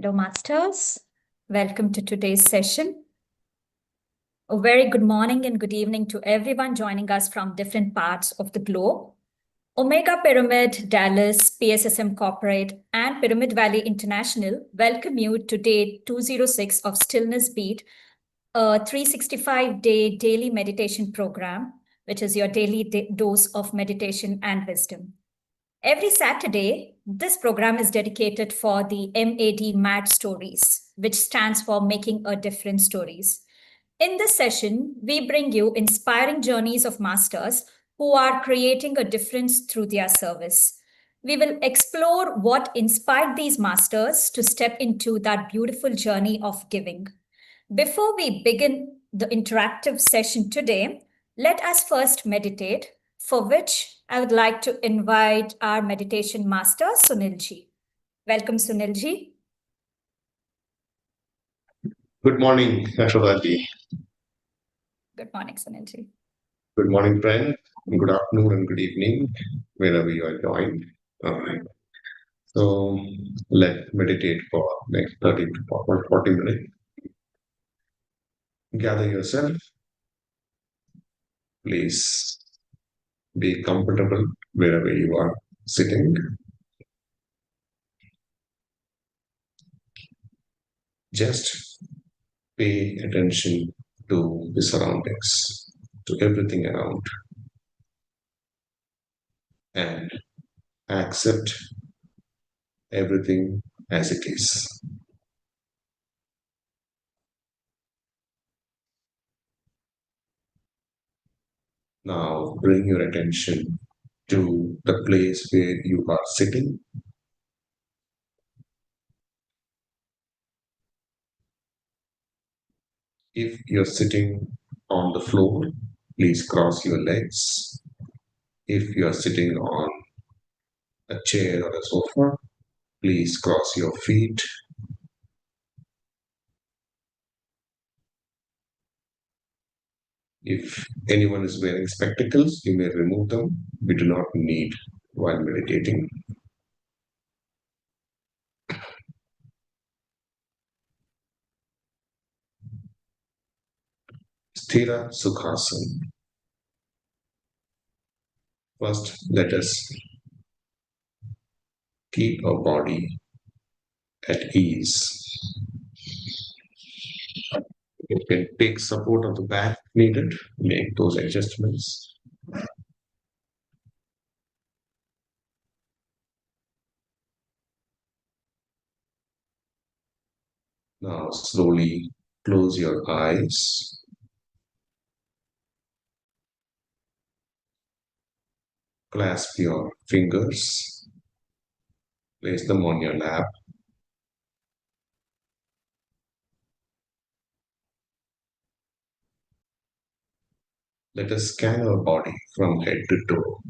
Hello, Masters. Welcome to today's session. A very good morning and good evening to everyone joining us from different parts of the globe. Omega Pyramid, Dallas, PSSM Corporate, and Pyramid Valley International welcome you to day 206 of Stillness Beat, a 365-day daily meditation program, which is your daily dose of meditation and wisdom. Every Saturday, this program is dedicated for the MAD Stories, which stands for Making a Difference Stories. In this session, we bring you inspiring journeys of masters who are creating a difference through their service. We will explore what inspired these masters to step into that beautiful journey of giving. Before we begin the interactive session today, let us first meditate, for which I would like to invite our meditation master, Sunilji. Welcome, Sunilji. Good morning, Ashwati. Good morning, Sunilji. Good morning, friend. Good afternoon and good evening, wherever you are joined. So let's meditate for next 30 to 40 minutes. Gather yourself. Please be comfortable wherever you are sitting. Just pay attention to the surroundings, to everything around, and accept everything as it is. Now bring your attention to the place where you are sitting. If you're sitting on the floor, please cross your legs. If you're sitting on a chair or a sofa, please cross your feet. If anyone is wearing spectacles, you may remove them. We do not need while meditating. Sthira Sukhasana. First, let us keep our body at ease. You can take support of the back needed, make those adjustments. Now slowly close your eyes. Clasp your fingers. Place them on your lap. Let us scan our body from head to toe.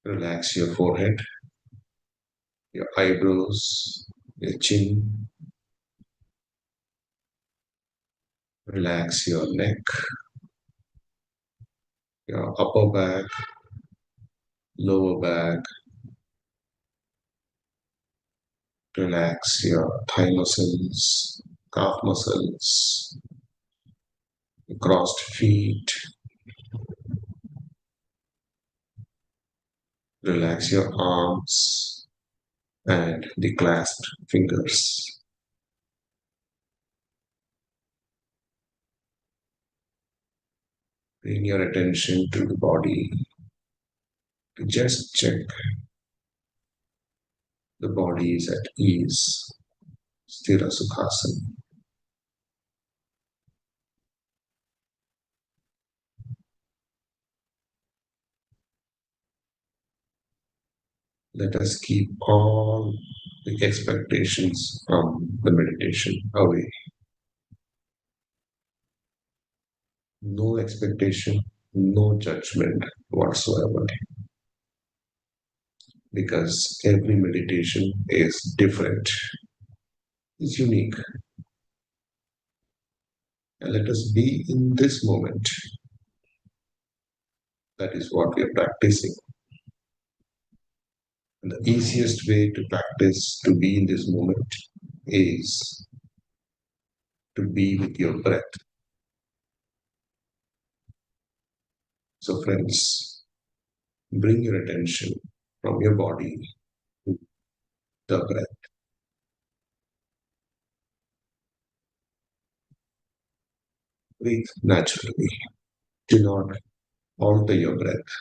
Relax your forehead, your eyebrows, your chin. Relax your neck, your upper back, lower back. Relax your thigh muscles, calf muscles, crossed feet. Relax your arms and the clasped fingers. Bring your attention to the body. Just check the body is at ease. Sthira Sukhasana. Let us keep all the expectations from the meditation away. No expectation, no judgment whatsoever. Because every meditation is different, is unique. And let us be in this moment. That is what we are practicing. And the easiest way to practice to be in this moment is to be with your breath. So, friends, bring your attention from your body to the breath. Breathe naturally. Do not alter your breath.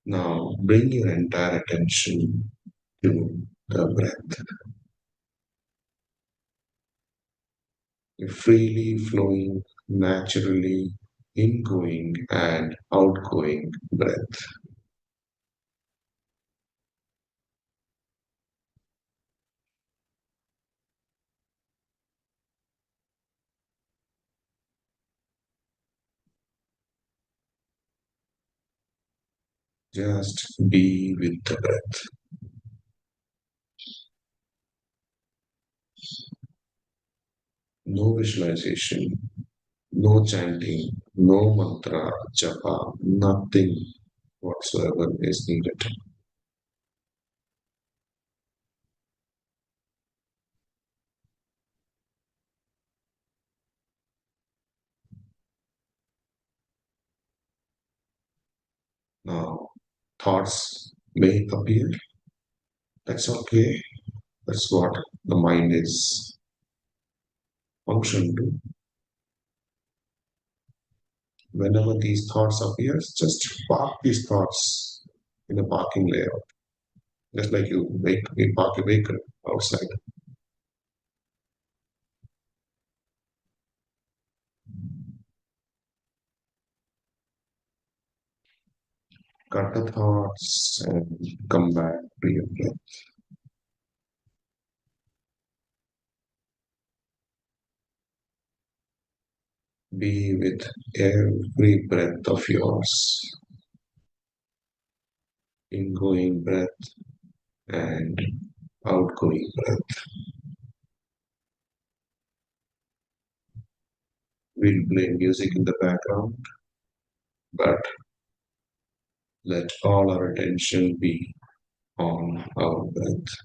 Now, bring your entire attention to the breath. A freely flowing, naturally ingoing and outgoing breath. Just be with the breath. No visualization, no chanting, no mantra, japa, nothing whatsoever is needed. Now, thoughts may appear. That's okay. That's what the mind is functioning to. Whenever these thoughts appear, just park these thoughts in a parking layout. Just like you park a vehicle outside. Cut the thoughts and come back to your breath. Be with every breath of yours. Ingoing breath and outgoing breath. We'll play music in the background, but let all our attention be on our breath.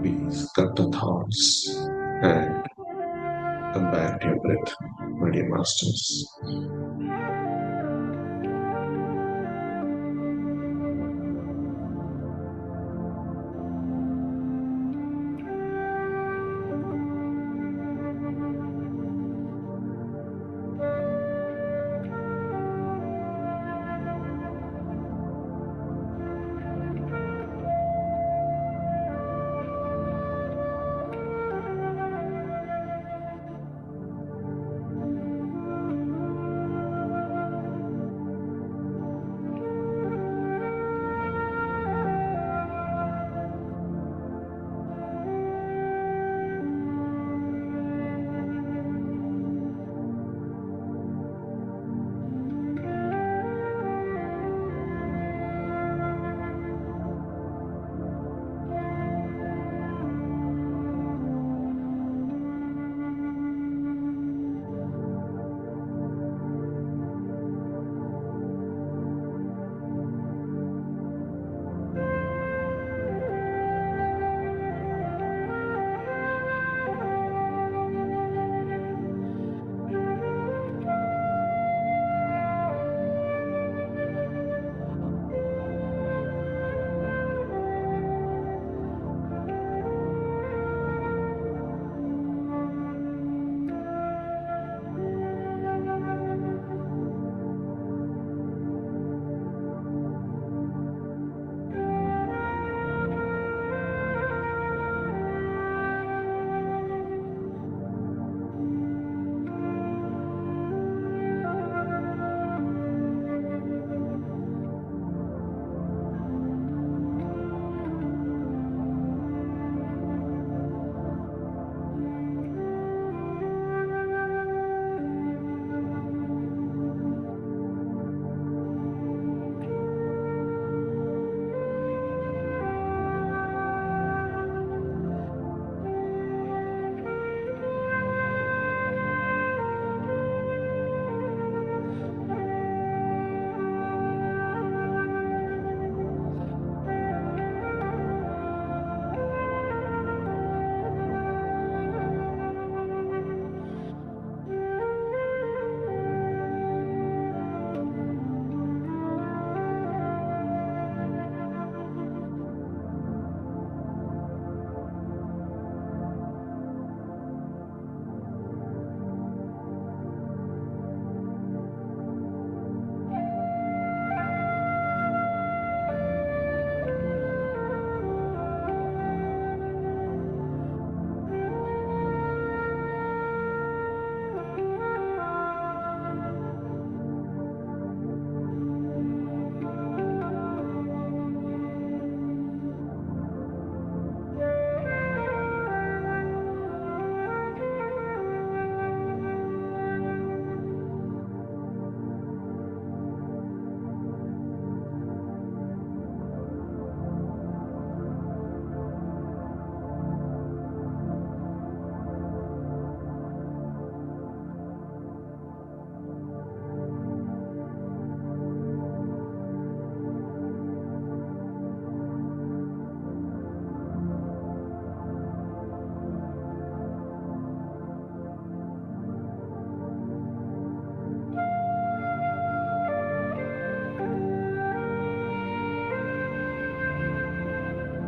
Please cut the thoughts and come back to your breath, my dear masters.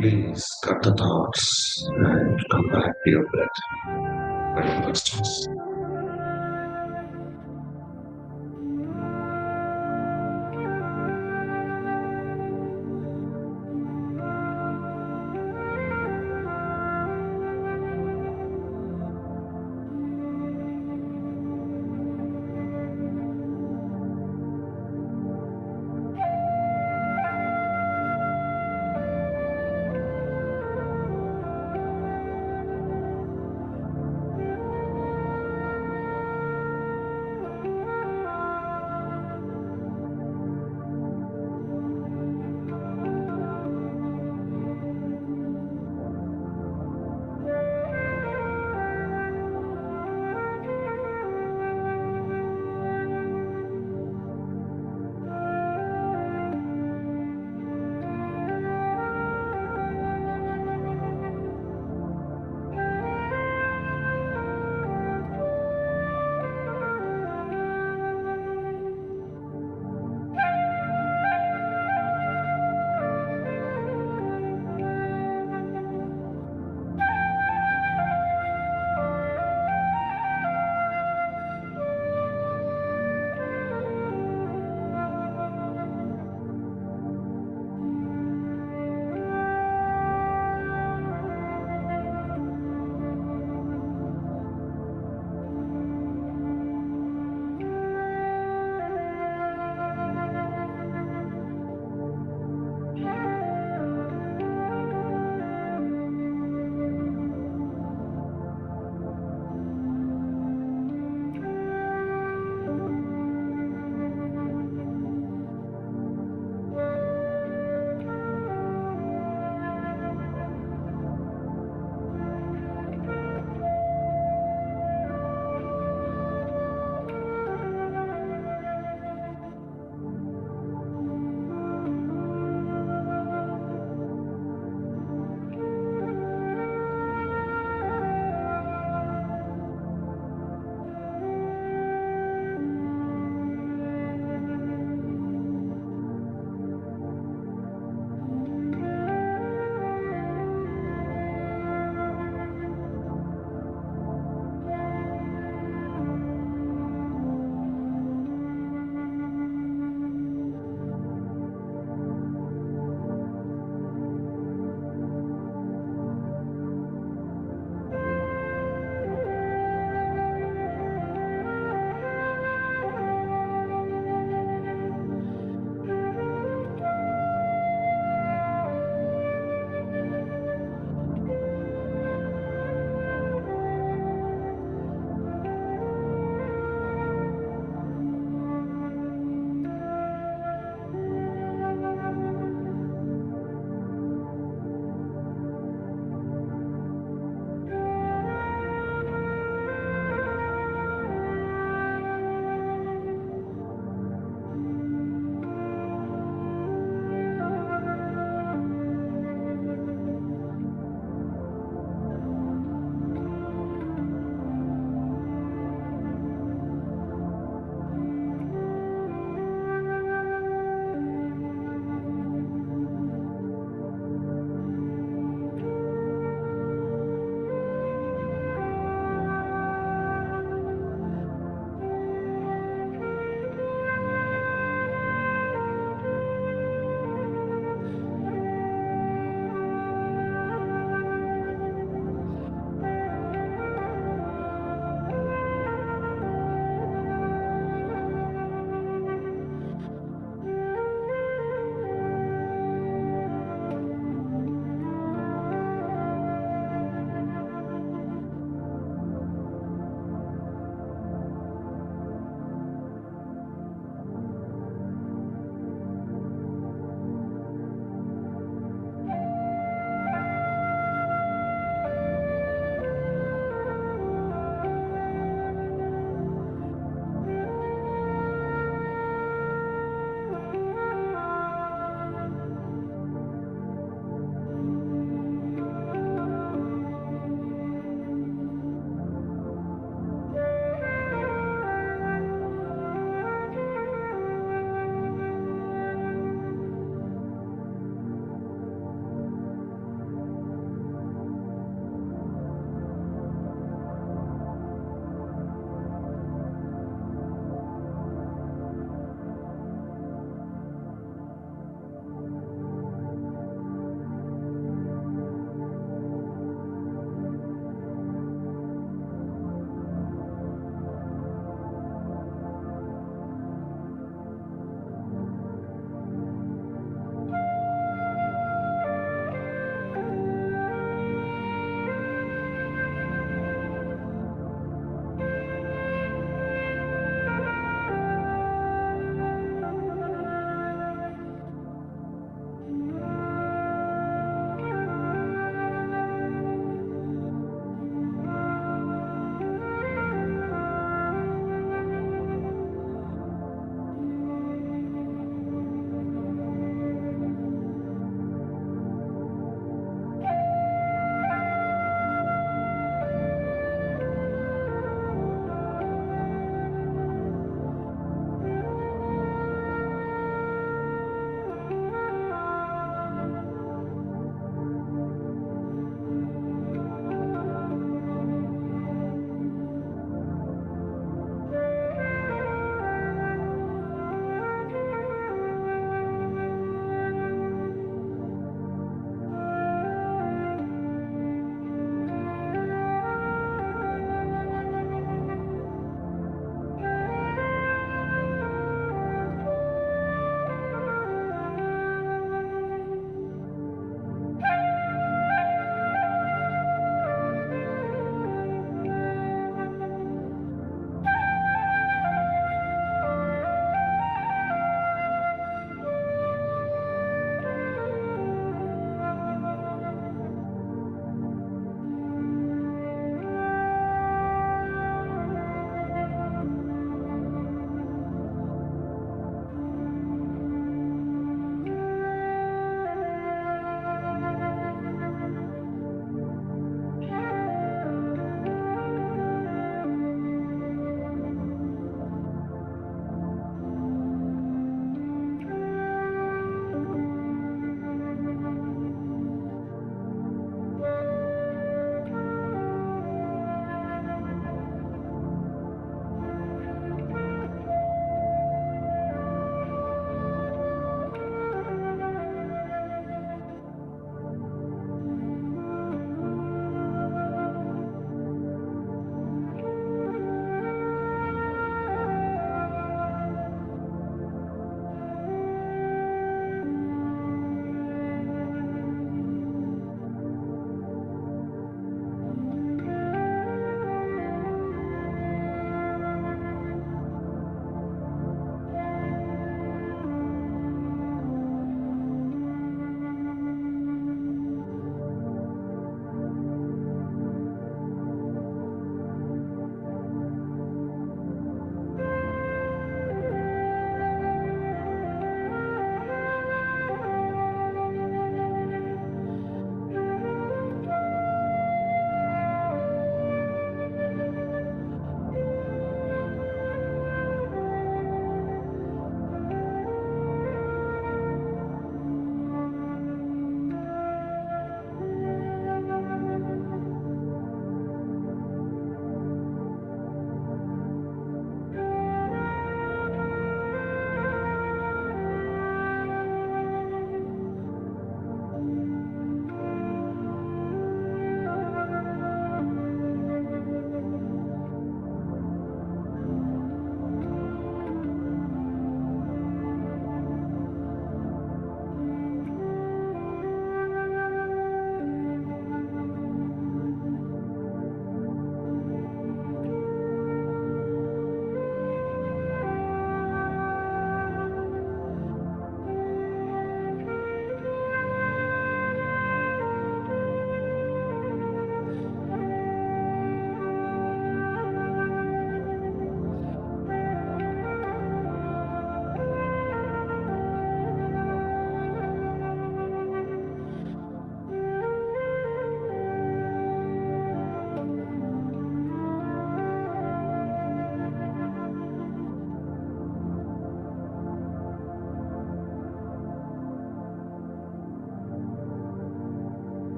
Please cut the thoughts and come back to your breath when you masters.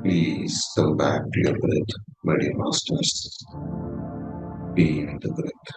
Please come back to your breath, my dear masters. Be with the breath.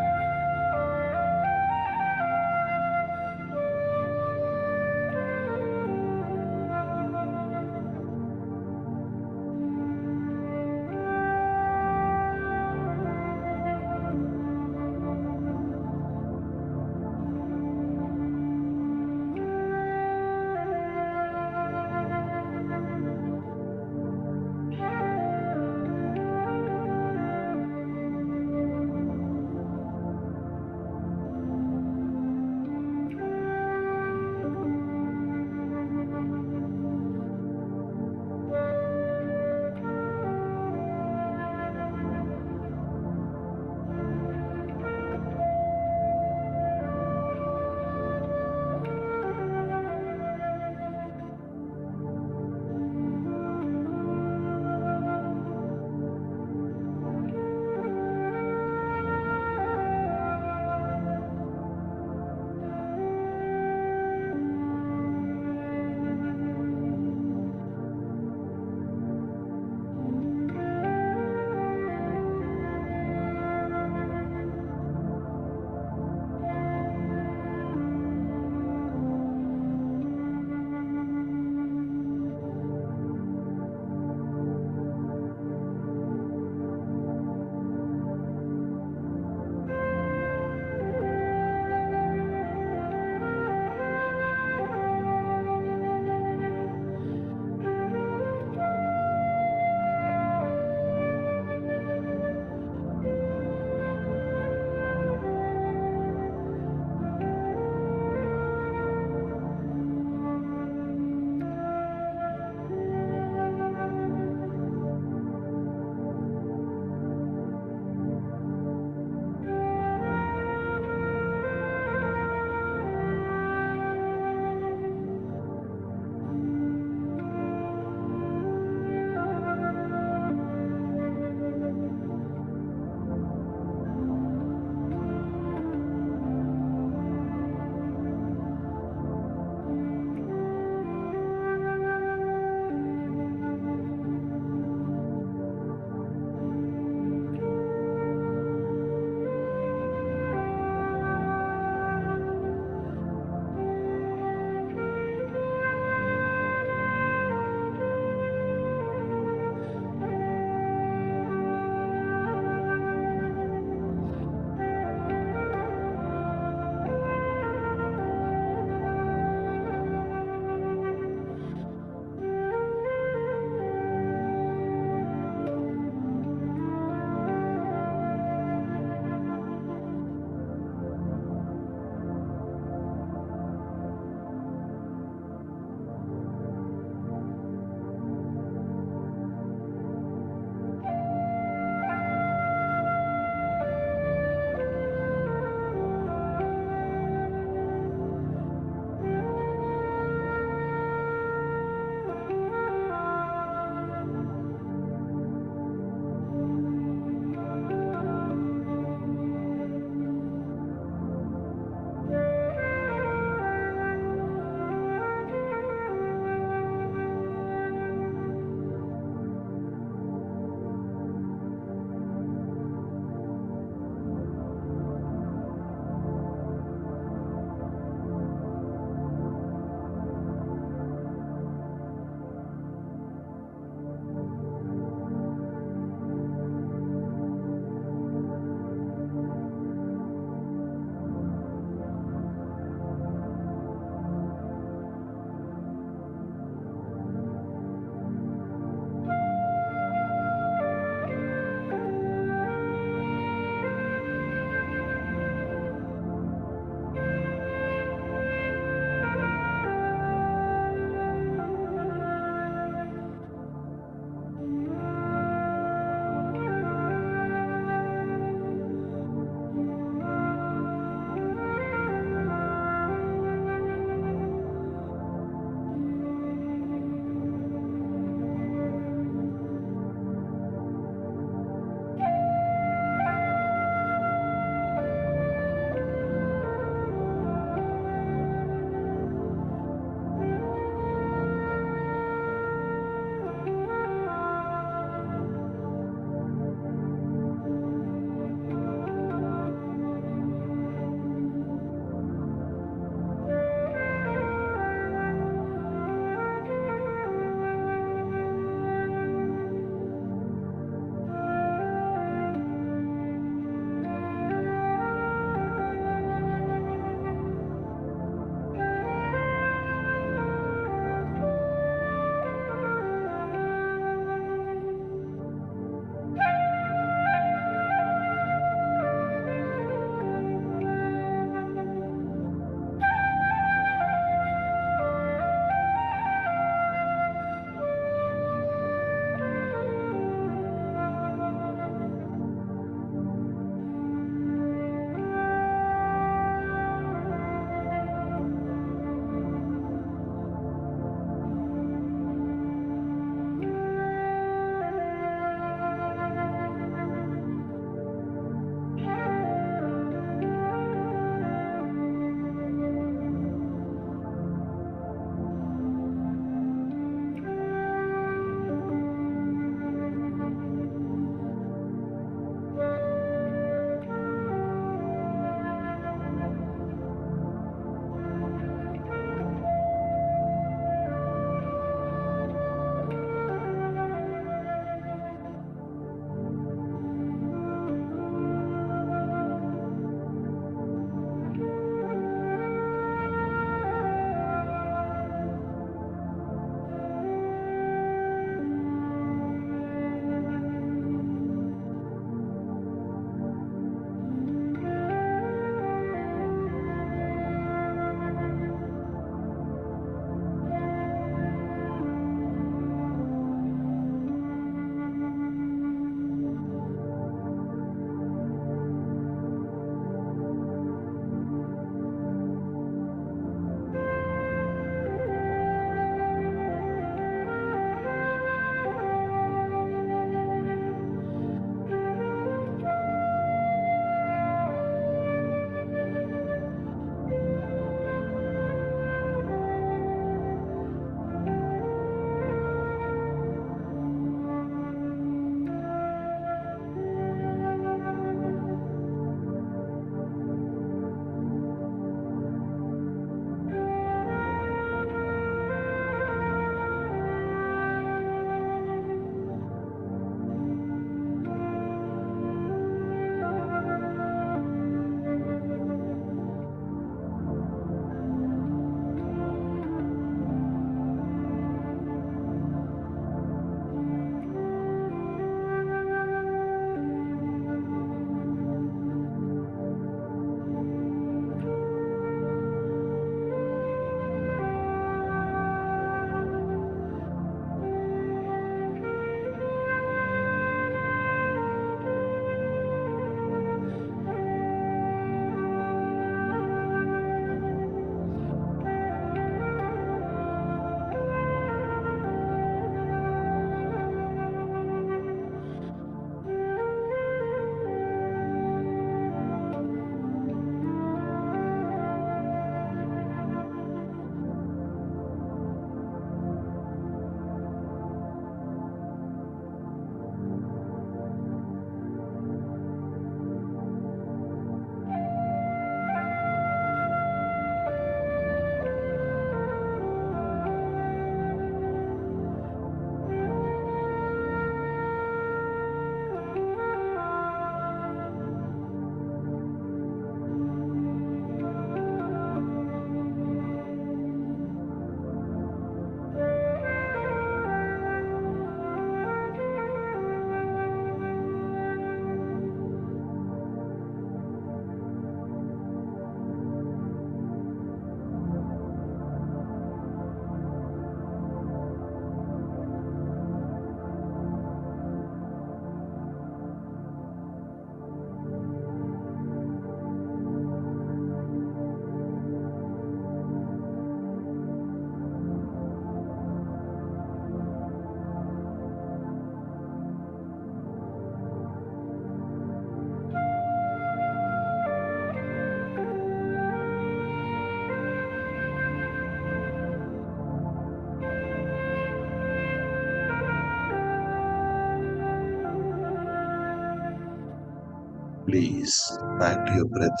Please, back to your breath,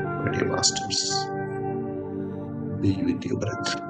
my dear masters. Be with your breath.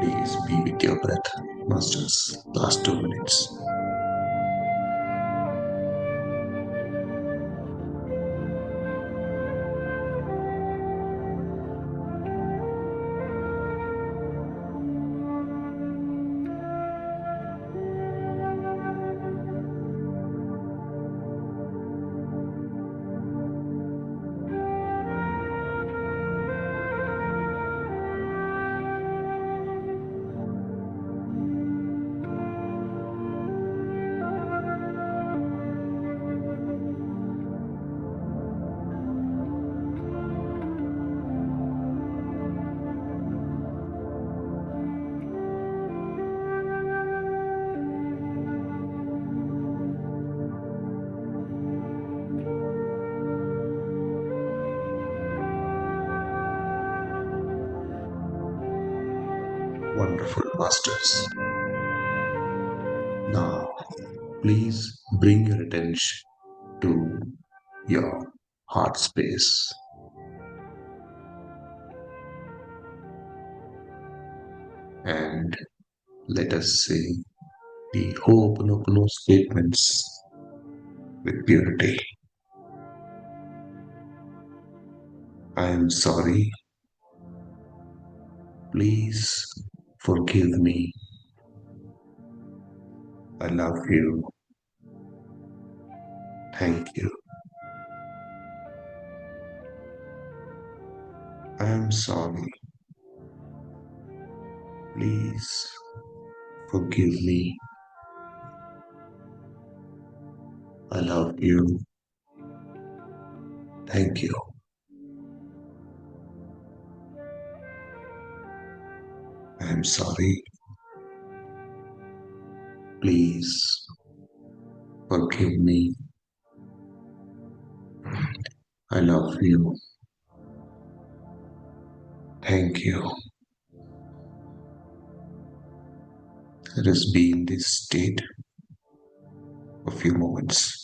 Please be with your breath, masters. Last 2 minutes. Wonderful, masters. Now, please bring your attention to your heart space and let us say the Ho'oponopono statements with purity. I am sorry. Please forgive me. I love you. Thank you. I am sorry. Please forgive me. I love you. Thank you. I am sorry. Please forgive me. I love you. Thank you. Let us be in this state for a few moments.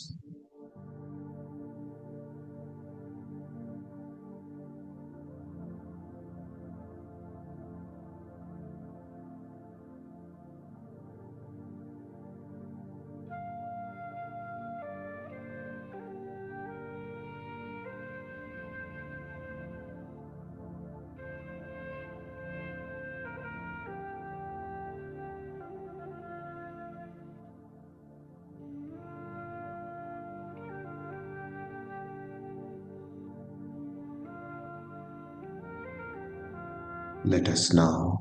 Let us now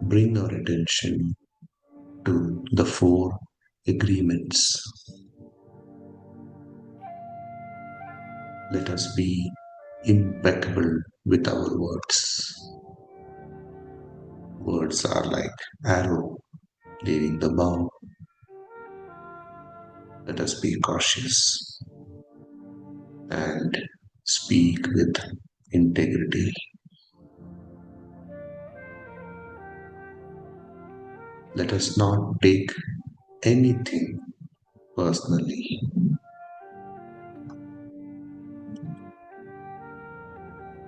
bring our attention to the four agreements. Let us be impeccable with our words. Words are like arrow leaving the bow. Let us be cautious and speak with integrity. Let us not take anything personally.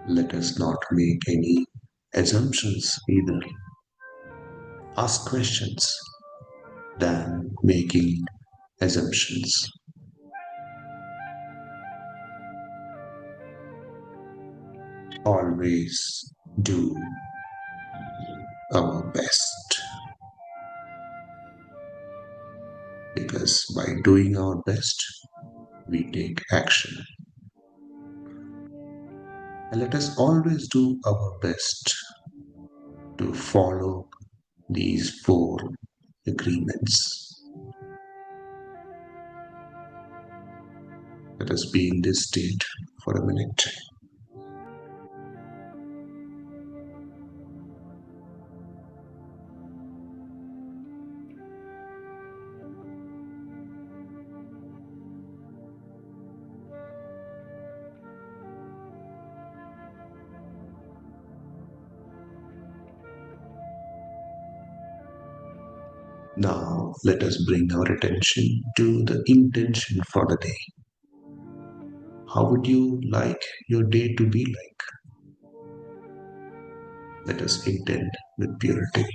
Let us not make any assumptions either. Ask questions than making assumptions. Always do our best, because by doing our best, we take action. And let us always do our best to follow these four agreements. Let us be in this state for a minute. Now, let us bring our attention to the intention for the day. How would you like your day to be like? Let us intend with purity.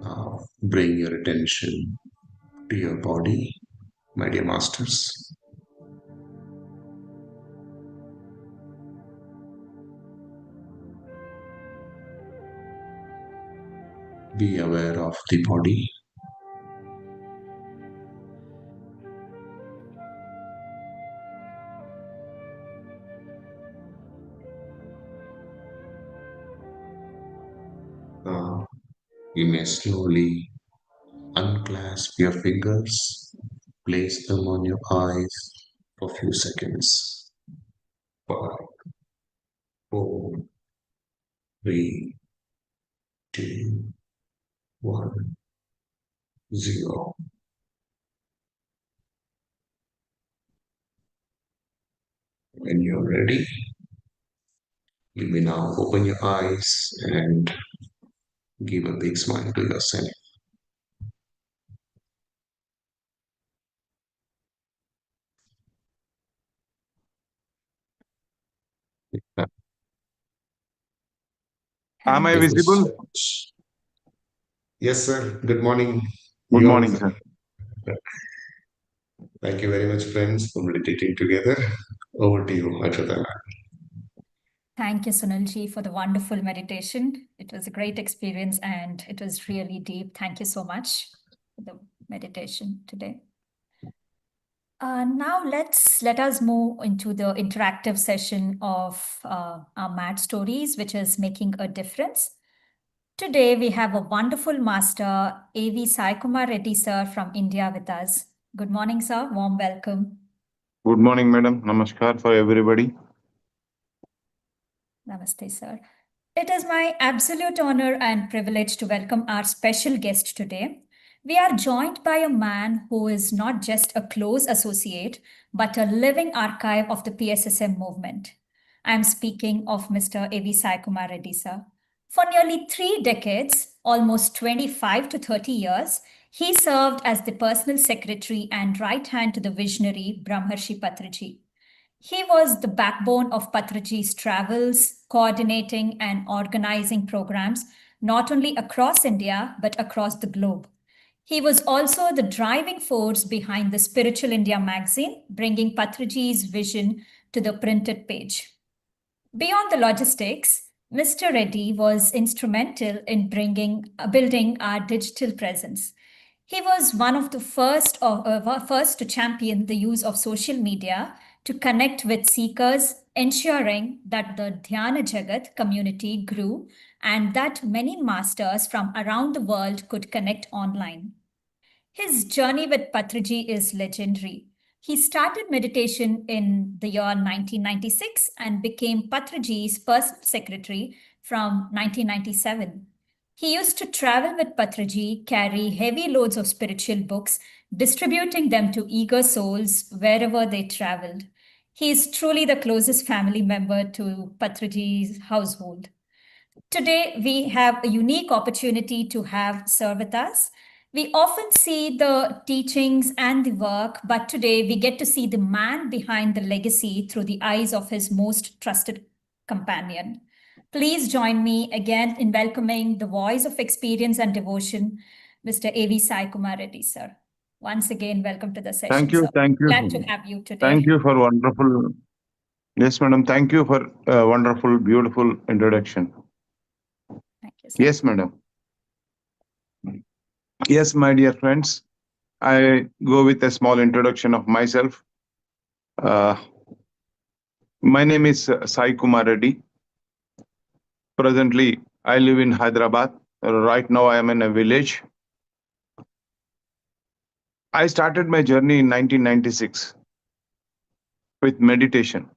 Now, bring your attention to your body, my dear masters. Be aware of the body. Now, you may slowly unclasp your fingers, place them on your eyes for a few seconds. 5, 4, 3, 2, 1, 0. When you're ready, you may now open your eyes and give a big smile to yourself. Am I Thank you. visible? Yes, sir. Good morning. Good You morning, are. sir. Thank you very much, friends, for meditating together. Over to you, Achatana. Thank you, Sunilji, for the wonderful meditation. It was a great experience and it was really deep. Thank you so much for the meditation today. Now let us move into the interactive session of our mat stories, which is making a difference. Today we have a wonderful master, A.V. Saikumar Reddy sir from India with us. Good morning, sir. Warm welcome. Good morning, madam. Namaskar for everybody. Namaste, sir. It is my absolute honor and privilege to welcome our special guest today. We are joined by a man who is not just a close associate, but a living archive of the PSSM movement. I'm speaking of Mr. A.V. Saikumar Reddy, sir. For nearly 3 decades, almost 25 to 30 years, he served as the personal secretary and right hand to the visionary Brahmarshi Patriji. He was the backbone of Patraji's travels, coordinating and organizing programs not only across India but across the globe. He was also the driving force behind the Spiritual India magazine, bringing Patraji's vision to the printed page. Beyond the logistics, Mr. Reddy was instrumental in building our digital presence. He was one of the first to champion the use of social media to connect with seekers, ensuring that the Dhyana Jagath community grew and that many masters from around the world could connect online. His journey with Patriji is legendary. He started meditation in the year 1996 and became Patriji's personal secretary from 1997. He used to travel with Patriji, carry heavy loads of spiritual books, distributing them to eager souls wherever they traveled. He is truly the closest family member to Patriji's household. Today, we have a unique opportunity to have Sir with us. We often see the teachings and the work, but today we get to see the man behind the legacy through the eyes of his most trusted companion. Please join me again in welcoming the voice of experience and devotion, Mr. A.V. Sai Kumar Reddy, sir. Once again, welcome to the session, sir. Thank you. Glad to have you today. Thank you for wonderful. Yes, madam. Thank you for a wonderful, beautiful introduction. Thank you, sir. Yes, madam. Yes, my dear friends. I go with a small introduction of myself. My name is Saikumar Reddy. Presently, I live in Hyderabad. Right now, I am in a village. I started my journey in 1996 with meditation.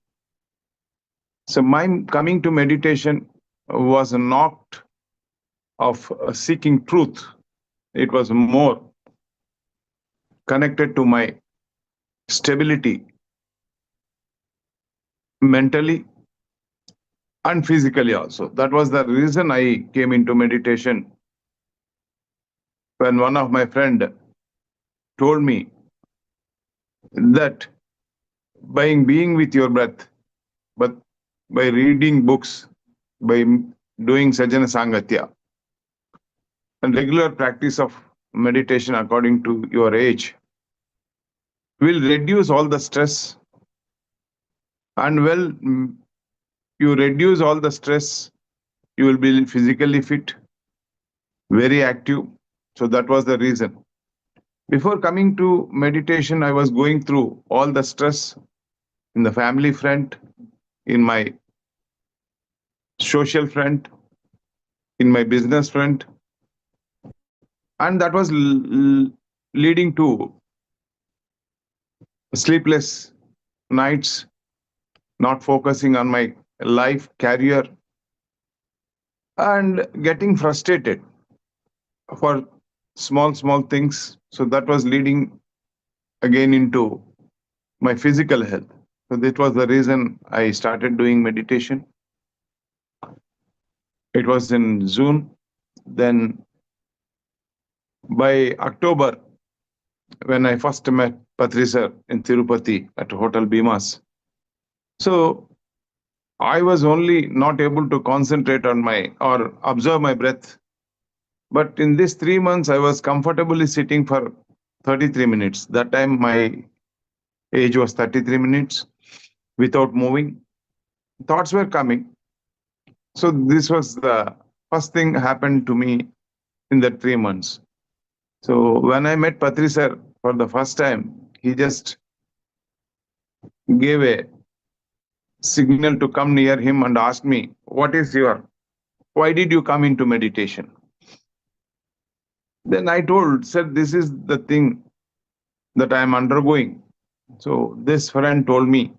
So my coming to meditation was not of seeking truth. It was more connected to my stability mentally and physically also. That was the reason I came into meditation. When one of my friend told me that by being with your breath, but by reading books, by doing sajjana sangatya, and regular practice of meditation according to your age will reduce all the stress. And you reduce all the stress, you will be physically fit, very active. So that was the reason. Before coming to meditation, I was going through all the stress in the family front, in my social front, in my business front. And that was leading to sleepless nights, not focusing on my life, career, and getting frustrated for small things. So that was leading again into my physical health. So that was the reason I started doing meditation. It was in June. Then by October, when I first met Patri sir in Tirupati at Hotel Bhimas. So I was only not able to concentrate on or observe my breath. But in these 3 months, I was comfortably sitting for 33 minutes. That time my age was 33 minutes without moving. Thoughts were coming. So this was the first thing happened to me in the 3 months. So when I met Patri sir for the first time, he just gave a signal to come near him and asked me, why did you come into meditation? Then I told, sir, this is the thing that I am undergoing. So this friend told me,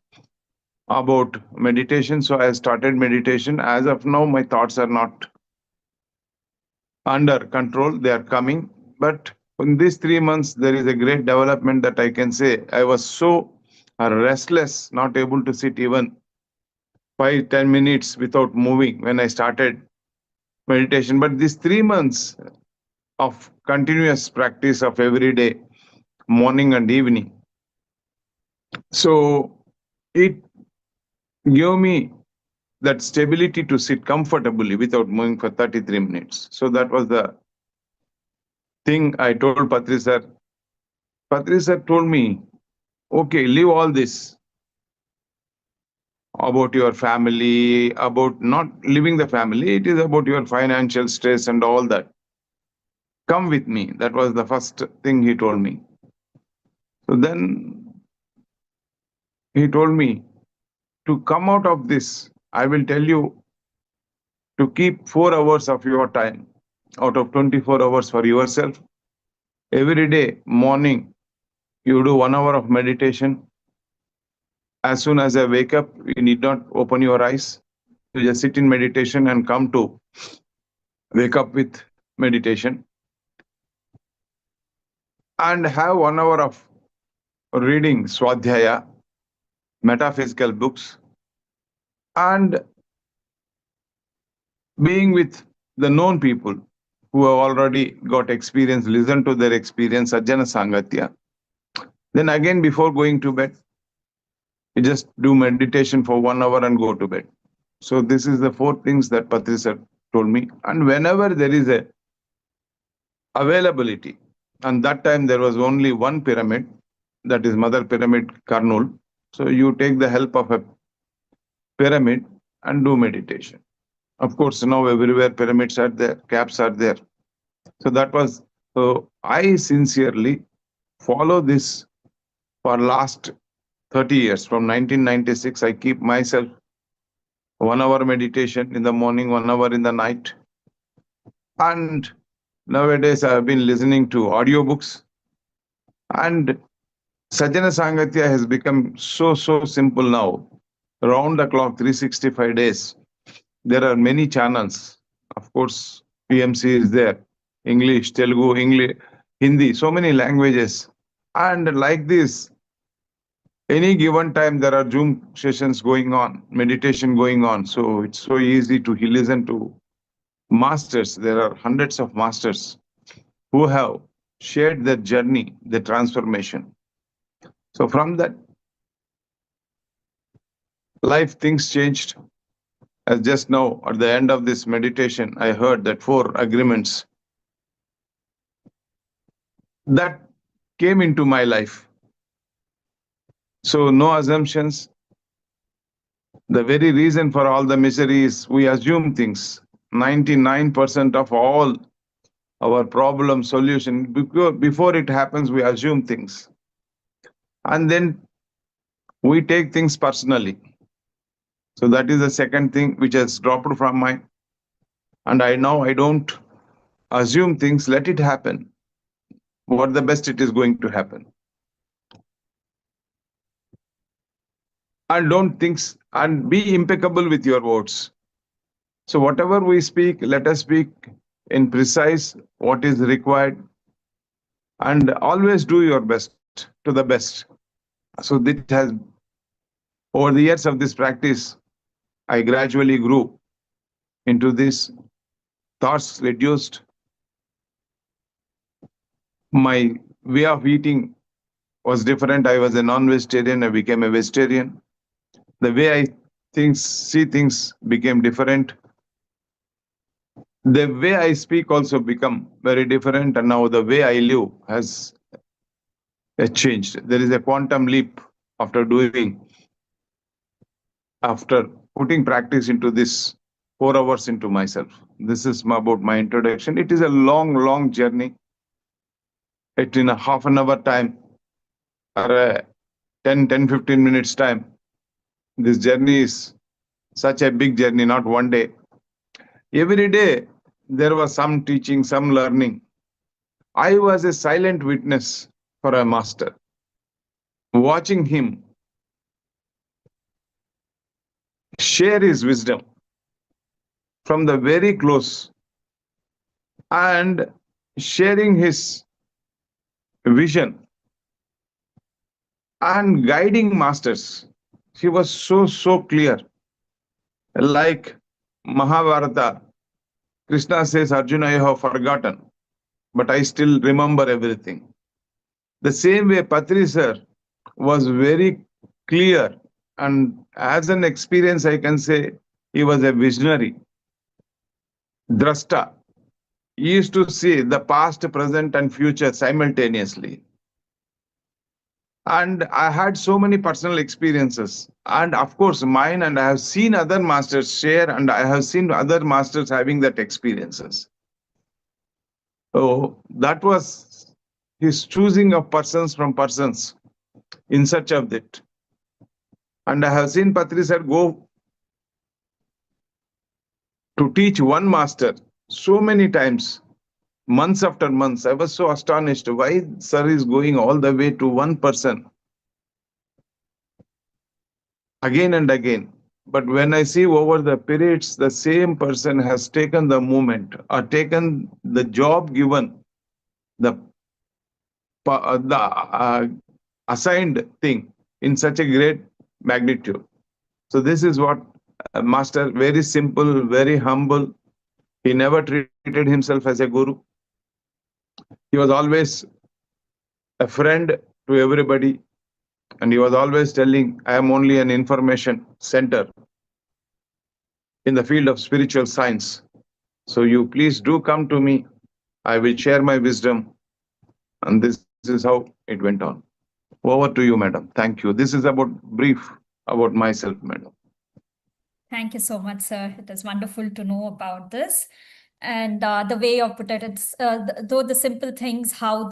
about meditation. So I started meditation. As of now, my thoughts are not under control. They are coming. But in these 3 months, there is a great development that I can say. I was so restless, not able to sit even 5-10 minutes without moving when I started meditation. But these 3 months of continuous practice of every day, morning and evening, so it gave me that stability to sit comfortably without moving for 33 minutes. So that was the thing I told Patri sir. Patri sir told me, okay, leave all this about your family, about not leaving the family. It is about your financial stress and all that. Come with me. That was the first thing he told me. So then he told me to come out of this. I will tell you to keep 4 hours of your time out of 24 hours for yourself. Every day, morning, you do 1 hour of meditation. As soon as I wake up, you need not open your eyes. You just sit in meditation and come to wake up with meditation. And have 1 hour of reading Swadhyaya, metaphysical books, and being with the known people who have already got experience, listen to their experience, Sajjana Sangatya. Then again, before going to bed, you just do meditation for 1 hour and go to bed. So this is the 4 things that Patri sir told me. And whenever there is a availability, and that time there was only one pyramid, that is Mother Pyramid, Karnool. So you take the help of a pyramid and do meditation. Of course, now everywhere pyramids are there, caps are there. So that was, so I sincerely follow this for last 30 years. From 1996, I keep myself 1 hour meditation in the morning, 1 hour in the night. And nowadays I have been listening to audiobooks. And Sajjana Sangatya has become so simple now. Round the clock, 365 days. There are many channels. Of course, PMC is there. English, Telugu, English, Hindi, so many languages. And like this, any given time there are Zoom sessions going on, meditation going on. So it's so easy to listen to masters. There are hundreds of masters who have shared their journey, their transformation. So from that, life things changed. As just now, at the end of this meditation, I heard that 4 agreements that came into my life. So no assumptions. The very reason for all the misery is we assume things. 99% of all our problem solution, before it happens, we assume things. And then we take things personally. So that is the second thing which has dropped from my, and I don't assume things, let it happen. What the best it is going to happen. And don't think, and be impeccable with your words. So whatever we speak, let us speak in precise what is required, and always do your best to the best. So this has, over the years of this practice, I gradually grew into this, thoughts reduced, my way of eating was different. I was a non-vegetarian, I became a vegetarian. The way I see things became different. The way I speak also become very different, and now the way I live has changed. There is a quantum leap after putting practice into this 4 hours into myself. This is about my introduction. It is a long journey. It in a half an hour time or a 10-15 minutes time. This journey is such a big journey, not one day. Every day there was some teaching, some learning. I was a silent witness for a master, watching him share his wisdom from the very close and sharing his vision and guiding masters. He was so clear. Like Mahabharata, Krishna says, Arjuna, you have forgotten, but I still remember everything. The same way Patri sir was very clear, and as an experience I can say he was a visionary, drashta. He used to see the past, present and future simultaneously. And I had so many personal experiences, and of course mine, and I have seen other masters share, and I have seen other masters having that experiences. So that was his choosing of persons from persons in search of that. And I have seen Patri sir go to teach one master so many times, months after months. I was so astonished why sir is going all the way to one person again and again. But when I see over the periods, the same person has taken the moment or taken the job given, the assigned thing in such a great magnitude. So this is what master, very simple, very humble. He never treated himself as a guru. He was always a friend to everybody, and he was always telling, I am only an information center in the field of spiritual science. So you please do come to me. I will share my wisdom. And this is how it went on. Over to you, madam. Thank you. This is about brief about myself, madam. Thank you so much, sir. It is wonderful to know about this. And the way you put it, it's though the simple things, how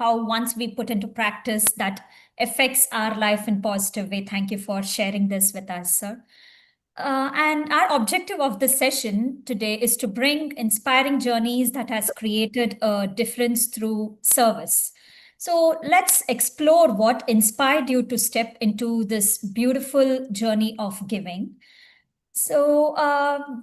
once we put into practice, that affects our life in positive way. Thank you for sharing this with us, sir. And our objective of this session today is to bring inspiring journeys that has created a difference through service. So let's explore what inspired you to step into this beautiful journey of giving. So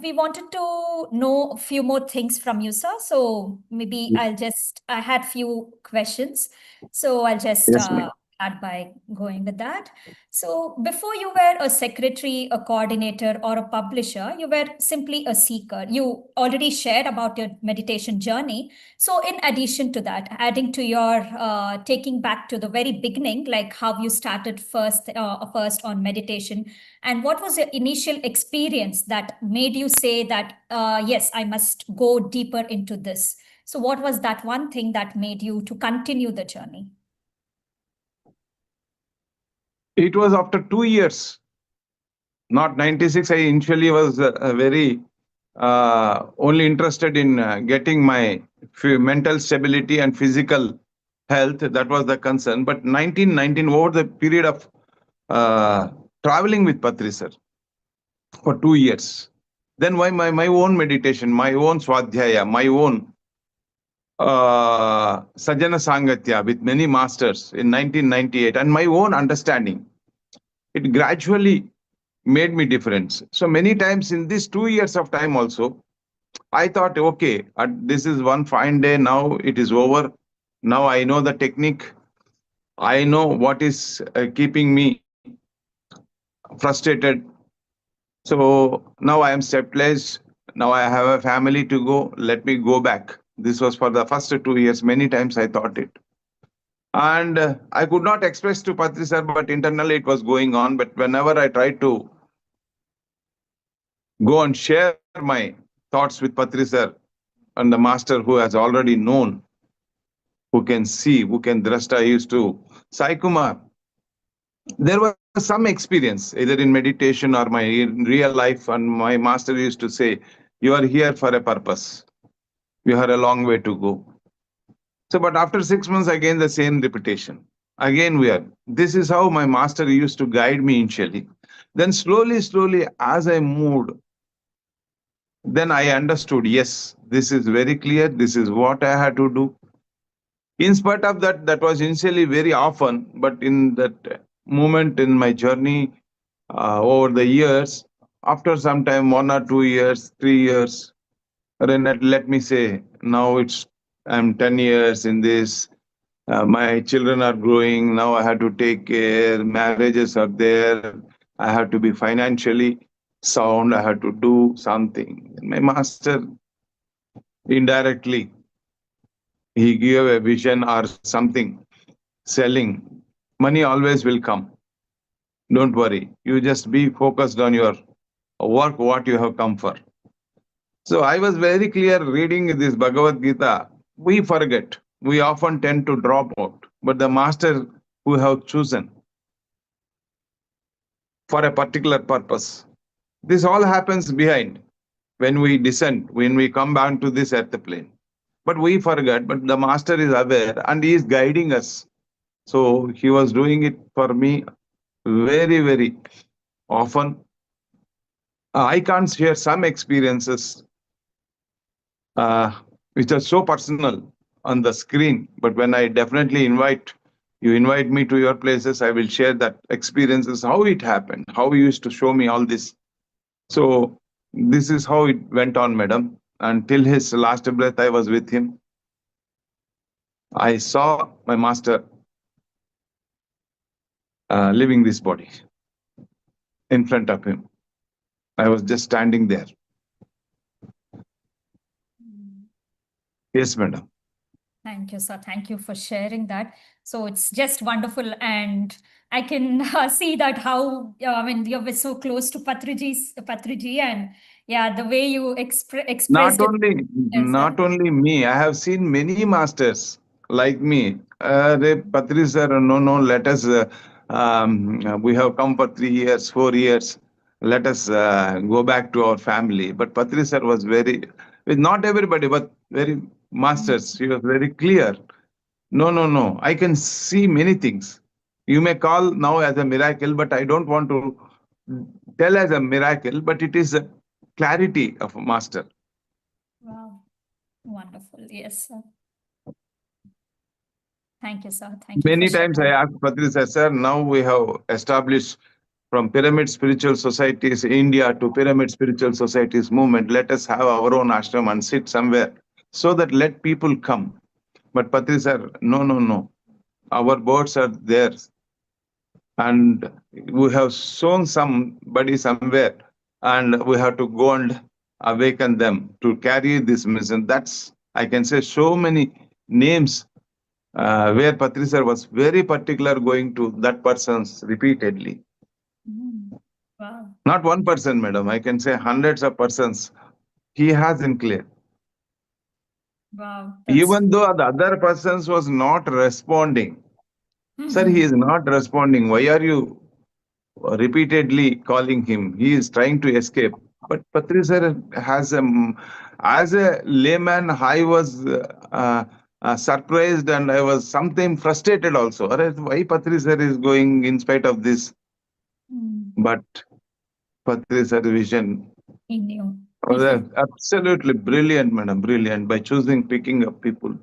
we wanted to know a few more things from you, sir. So maybe I had few questions. So I'll just start by going with that. So before you were a secretary, a coordinator, or a publisher, you were simply a seeker. You already shared about your meditation journey. So in addition to that, adding to your taking back to the very beginning, like how you started first on meditation, and what was your initial experience that made you say that, yes, I must go deeper into this? So what was that one thing that made you to continue the journey? It was after 2 years, not 96. I initially was very only interested in getting my mental stability and physical health. That was the concern. But 1919, over the period of traveling with Patri sir for 2 years, then why my own meditation, my own swadhyaya, my own Sajjana Sangatya with many masters in 1998, and my own understanding, it gradually made me different. So many times in these 2 years of time also, I thought, okay, this is one fine day, now it is over. Now I know the technique. I know what is keeping me frustrated. So now I am stabilized. Now I have a family to go. Let me go back. This was for the first 2 years. Many times I thought it. And I could not express to Patri sir, but internally it was going on. But whenever I tried to go and share my thoughts with Patri sir and the master who has already known, who can see, who can drashta, I used to, Saikumar, there was some experience either in meditation or my real life, and my master used to say, you are here for a purpose. You have a long way to go. So, but after 6 months, again the same repetition. Again we are. This is how my master used to guide me initially. Then slowly, as I moved, then I understood, yes, this is very clear. This is what I had to do. In spite of that, that was initially very often, but in that moment in my journey, over the years, after some time, 1 or 2 years, 3 years, or let me say, now I'm 10 years in this. My children are growing. Now I have to take care. Marriages are there. I have to be financially sound. I have to do something. My master indirectly, he gave a vision or something, selling. Money always will come. Don't worry. You just be focused on your work, what you have come for. So I was very clear reading this Bhagavad Gita. We forget. We often tend to drop out. But the master who have chosen for a particular purpose, this all happens behind when we descend, when we come back to this earth plane. But we forget, but the master is aware and he is guiding us. So he was doing it for me very, very often. I can't share some experiences which are so personal on the screen, but when I definitely invite me to your places, I will share that experiences, how it happened, how he used to show me all this. So this is how it went on, madam. Until his last breath, I was with him. I saw my master leaving this body in front of him. I was just standing there. Yes, madam. Thank you, sir. Thank you for sharing that. So it's just wonderful, and I can see that how I mean you're so close to Patriji, and yeah, the way you expressed it. Yes, sir. Not only me, I have seen many masters like me. Patri sir, no, let us, we have come for 3 years, 4 years. Let us go back to our family. But Patri sir was with not everybody, but very masters. He was very clear. No. I can see many things. You may call now as a miracle, but I don't want to tell as a miracle, but it is a clarity of a master. Wow, wonderful. Yes, sir. Thank you, sir. Thank you Many for times I sharing. ask Patri sir, now we have established from Pyramid Spiritual Societies India to Pyramid Spiritual Societies movement. Let us have our own ashram and sit somewhere so that let people come. But Patri sir, no. Our boards are there. And we have shown somebody somewhere, and we have to go and awaken them to carry this mission. That's, I can say, so many names where Patri sir was very particular going to that person's repeatedly. Wow. Not one person, madam. I can say hundreds of persons he has in clear. Wow. Even though the other persons was not responding. Sir, he is not responding. Why are you repeatedly calling him? He is trying to escape. But Patri sir has as a layman, I was surprised and I was sometimes frustrated also. Why Patri sir is going in spite of this? But Patri sir vision He knew. was absolutely brilliant, madam, brilliant by picking up people.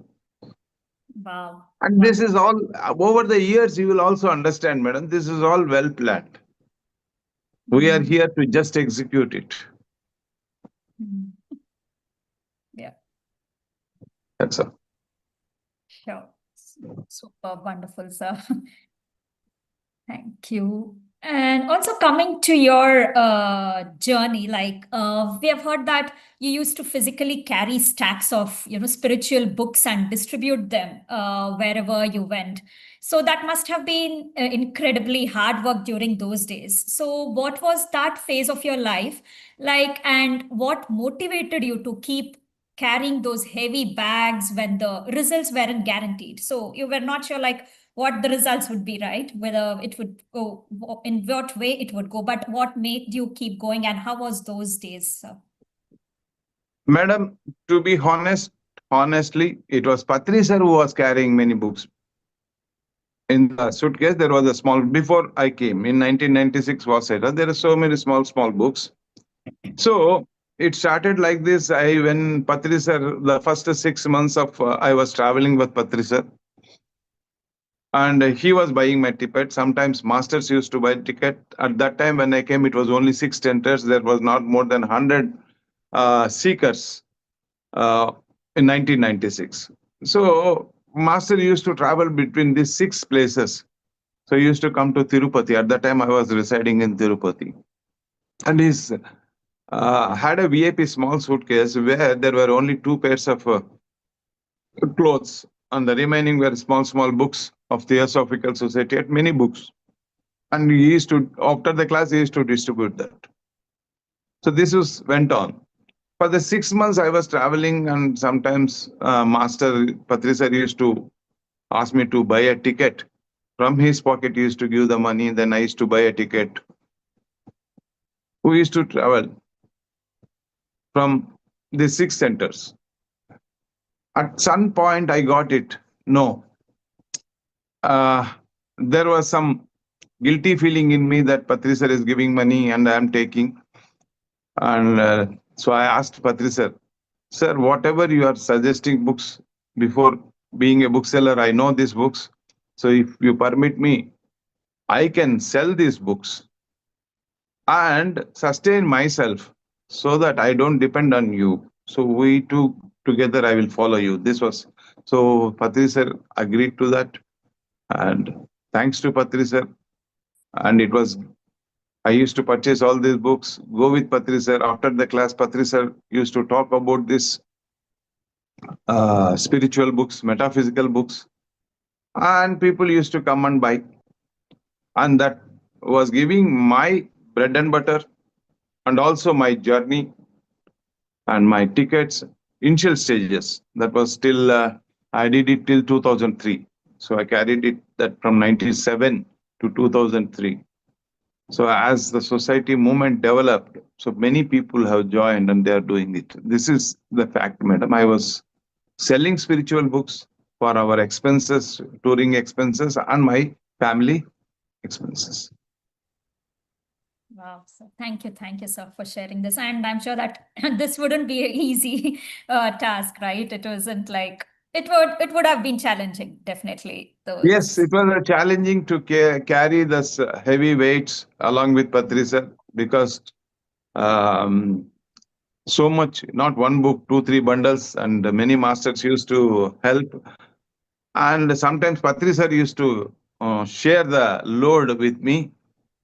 Wow. And this is all over the years, you will also understand, madam, this is all well planned. We are here to just execute it. Yeah. That's all. Sure. Super wonderful, sir. Thank you. And also coming to your journey, like we have heard that you used to physically carry stacks of, spiritual books and distribute them wherever you went. So that must have been incredibly hard work during those days. So what was that phase of your life like, and what motivated you to keep carrying those heavy bags when the results weren't guaranteed? So you were not sure, like, what the results would be, right? Whether it would go, in what way it would go, but what made you keep going, and how was those days, sir? Madam, to be honestly, it was Patri sir who was carrying many books. In the suitcase, there was a small, before I came, in 1996 was it, there are so many small books. So it started like this. When Patri sir, the first 6 months of, I was traveling with Patri sir. And he was buying my ticket. Sometimes masters used to buy ticket. At that time when I came, it was only 6 centers. There was not more than 100 seekers in 1996. So master used to travel between these 6 places. So he used to come to Tirupati. At that time I was residing in Tirupati. And he's had a VIP small suitcase where there were only 2 pairs of clothes, and the remaining were small books of Theosophical Society, at many books. And he used to, after the class, he used to distribute that. So this went on. For the 6 months I was traveling, and sometimes Master Patri sir used to ask me to buy a ticket. From his pocket, he used to give the money, then I used to buy a ticket. We used to travel from the 6 centers. At some point, I got it. No. There was some guilty feeling in me that Patri sir is giving money and I am taking. And so I asked Patri sir, sir, whatever you are suggesting books, before being a bookseller, I know these books. So if you permit me, I can sell these books and sustain myself so that I don't depend on you. So we two together, I will follow you. This was, so Patri sir agreed to that. And thanks to Patri sir. And it was, I used to purchase all these books, go with Patri sir. After the class, Patri sir used to talk about this spiritual books, metaphysical books, and people used to come and buy. And that was giving my bread and butter, and also my journey and my tickets, initial stages. That was till, I did it till 2003. So I carried it that from 97 to 2003. So as the society movement developed, so many people have joined and they are doing it. This is the fact, madam. I was selling spiritual books for our expenses, touring expenses, and my family expenses. Wow. So thank you, sir, for sharing this. And I'm sure that this wouldn't be an easy task, right? It wasn't like it would have been challenging, definitely. Yes, it was challenging to carry this heavy weights along with Patri sir, because so much, not one book, 2, 3 bundles, and many masters used to help. And sometimes Patri sir used to share the load with me.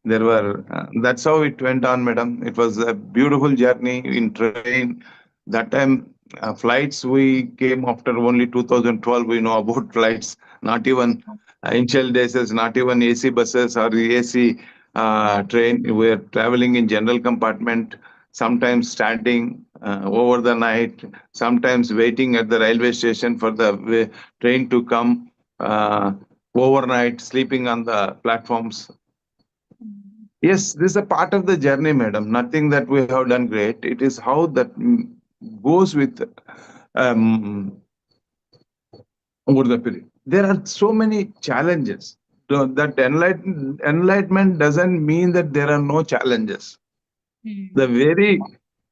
There were, that's how it went on, madam. It was a beautiful journey in train. That time, flights, we came after only 2012. We know about flights, not even initial days, not even AC buses or AC train. We were traveling in general compartment, sometimes standing over the night, sometimes waiting at the railway station for the train to come, overnight, sleeping on the platforms. Yes, this is a part of the journey, madam. Nothing that we have done great. It is how that goes with over the period. There are so many challenges. So that enlightenment doesn't mean that there are no challenges. The very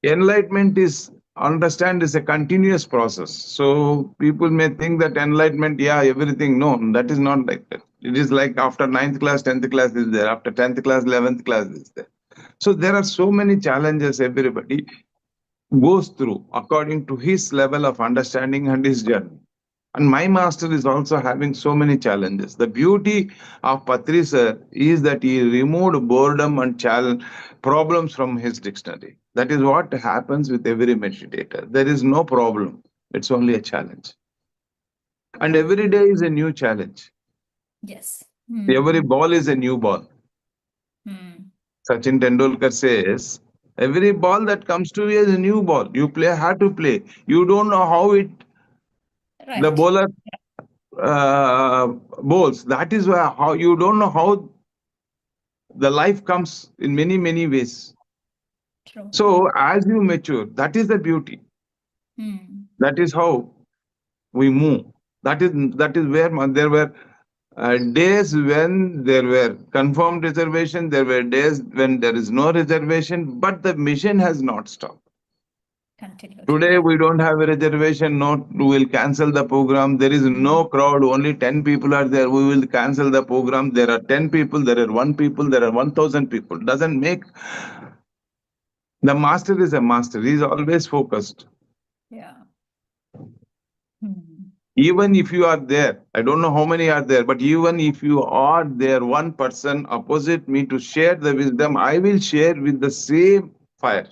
enlightenment is, understand, is a continuous process. So people may think that enlightenment, yeah, everything. No, that is not like that. It is like after 9th class, 10th class is there. After 10th class, 11th class is there. So there are so many challenges everybody goes through according to his level of understanding and his journey. And my master is also having so many challenges. The beauty of Patri sir is that he removed boredom and problems from his dictionary. That is what happens with every meditator. There is no problem. It's only a challenge. And every day is a new challenge. Yes. Every ball is a new ball. Sachin Tendulkar says, every ball that comes to you is a new ball. You play, have to play. You don't know how the bowler bowls. That is why how you don't know how the life comes in many, many ways. True. So as you mature, that is the beauty. That is how we move. That is where there were days when there were confirmed reservation. There were days when there is no reservation, but the mission has not stopped. Continue. Today we don't have a reservation. No, we will cancel the program. There is no crowd. Only 10 people are there. We will cancel the program. There are 10 people. There are 1 people. There are 1,000 people. Doesn't make. The master is a master. He is always focused. Yeah. Even if you are there, I don't know how many are there, but even if you are there, one person opposite me to share the wisdom, I will share with the same fire.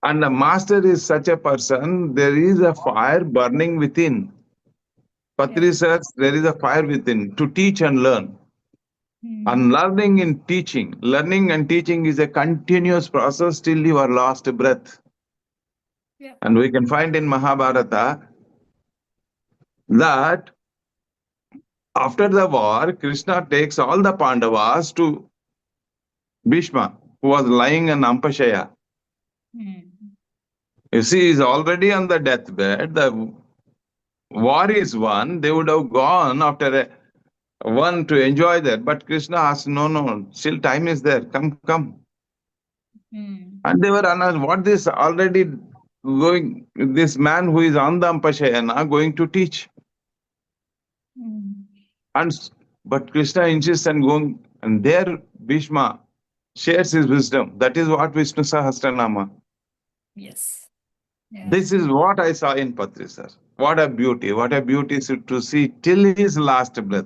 And the master is such a person, there is a fire burning within. Patri says there is a fire within to teach and learn. And learning and teaching is a continuous process till your last breath. And we can find in Mahabharata that after the war, Krishna takes all the Pandavas to Bhishma, who was lying in Ampashaya. You see, he's already on the deathbed. The war is won. They would have gone after one to enjoy that. But Krishna asked, no, still time is there. Come. And they were announced, what this already going, this man who is on the Ampashayana going to teach. But Krishna insists on going, and there Bhishma shares his wisdom. That is what Vishnu Sahasranama. Yes. This is what I saw in Patri, sir. What a beauty to see till his last breath.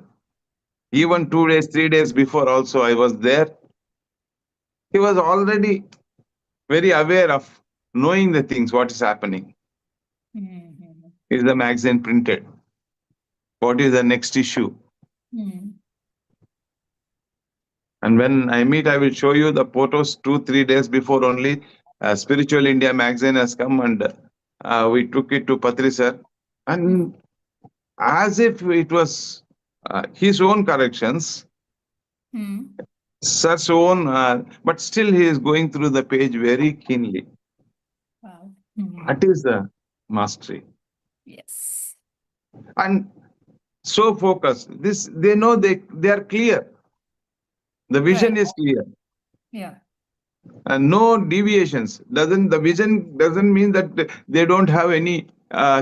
Even 2 days, 3 days before also I was there. He was already very aware of knowing the things, what is happening. Is the magazine printed? What is the next issue? And when I meet, I will show you the photos 2-3 days before only. Spiritual India magazine has come and we took it to Patri sir. And as if it was his own corrections, sir's own, but still he is going through the page very keenly. Wow. That is the mastery. Yes. And so focused. This they know they are clear. The vision is clear. Yeah. And no deviations. The vision doesn't mean that they don't have any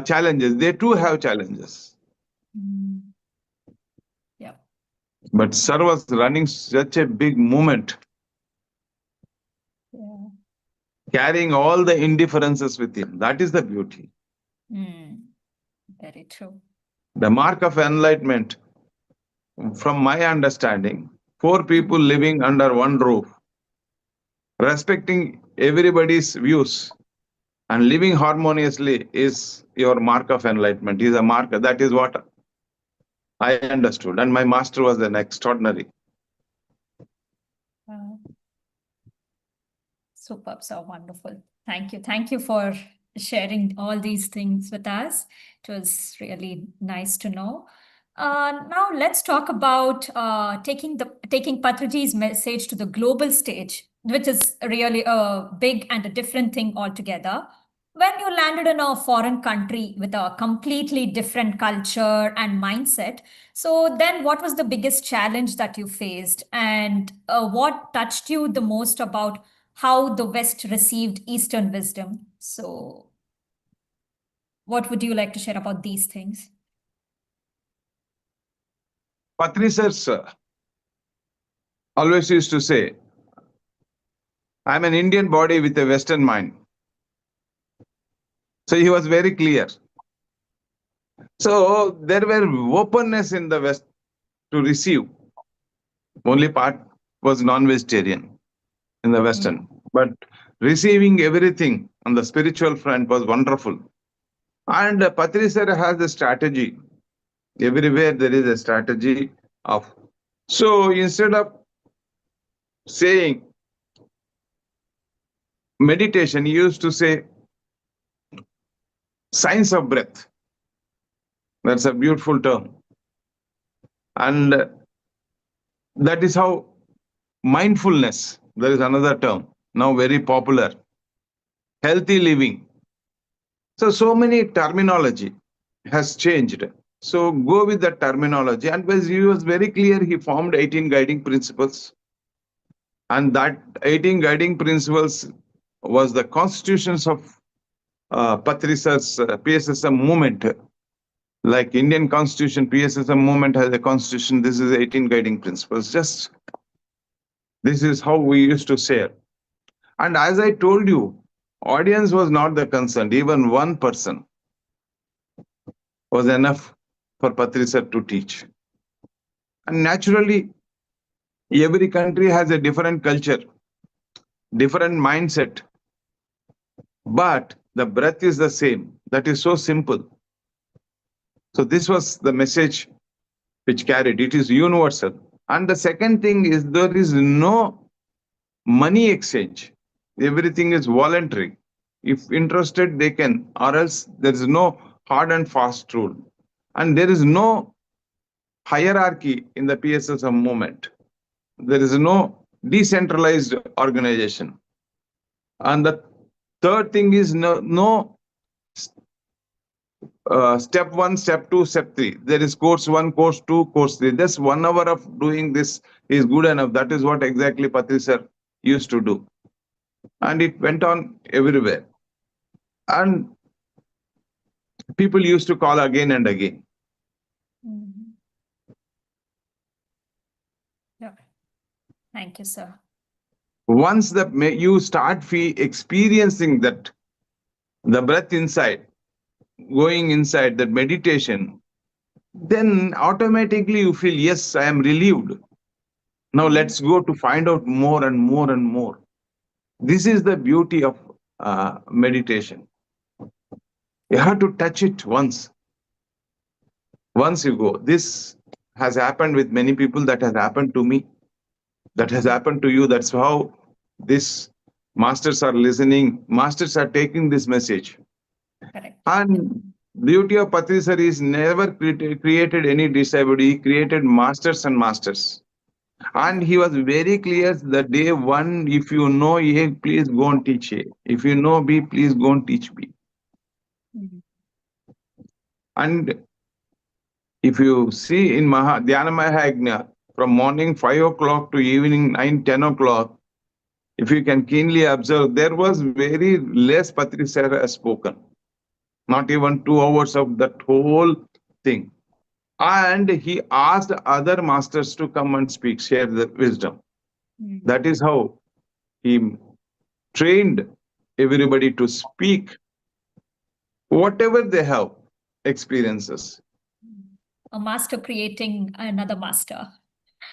challenges. They too have challenges. Yeah. But sir was running such a big movement, carrying all the indifferences with him. That is the beauty. Very true. The mark of enlightenment, from my understanding, 4 people living under one roof, respecting everybody's views and living harmoniously is your mark of enlightenment. Is a marker. That is what I understood. And my master was an extraordinary. Superb, so wonderful. Thank you. Thank you for sharing all these things with us. It was really nice to know. Now let's talk about taking Patriji's message to the global stage, which is really a big and a different thing altogether. When you landed in a foreign country with a completely different culture and mindset, so then what was the biggest challenge that you faced, and what touched you the most about how the West received Eastern wisdom? So what would you like to share about these things? Patri sir always used to say, I'm an Indian body with a Western mind. So he was very clear. So there were openness in the West to receive. Only part was non-vegetarian in the Western. But receiving everything on the spiritual front was wonderful. And Patri sir has a strategy. Everywhere there is a strategy of. So instead of saying meditation, he used to say science of breath. That's a beautiful term. And that is how mindfulness, there is another term, now very popular. Healthy living. So many terminology has changed. So go with the terminology. And he was very clear, he formed 18 guiding principles. And that 18 guiding principles was the constitutions of Patrisa's PSSM movement. Like Indian Constitution, PSSM movement has a constitution. This is 18 guiding principles. Just this is how we used to share. And as I told you, audience was not the concern. Even one person was enough for Patrisa to teach. And naturally, every country has a different culture, different mindset. But the breath is the same. That is so simple. So this was the message which carried. It is universal. And the second thing is there is no money exchange. Everything is voluntary. If interested, they can, or else there is no hard and fast rule. And there is no hierarchy in the PSSM movement. There is no decentralized organization. And the third thing is no step 1, step 2, step 3. There is course 1, course 2, course 3. Just 1 hour of doing this is good enough. That is what exactly Patrisa used to do. And it went on everywhere. And people used to call again and again. Mhm. Yeah. Thank you, sir. Once you start experiencing that, the breath inside, going inside, that meditation, then automatically you feel, yes, I am relieved. Now let's go to find out more and more and more. This is the beauty of meditation. You have to touch it once. Once you go. This has happened with many people. That has happened to me. That has happened to you. That's how these masters are listening. Masters are taking this message. Correct. And beauty of Patrisa is never created any disabled. He created masters and masters. And he was very clear the day one, if you know A, please go and teach A. If you know B, please go and teach B. Mhm. And if you see in Dhyana Mahayajna, from morning 5 o'clock to evening 9, 10 o'clock, if you can keenly observe, there was very less Patrisa has spoken. Not even 2 hours of that whole thing. And he asked other masters to come and speak, share the wisdom. Mhm. That is how he trained everybody to speak whatever they have experiences. A master creating another master.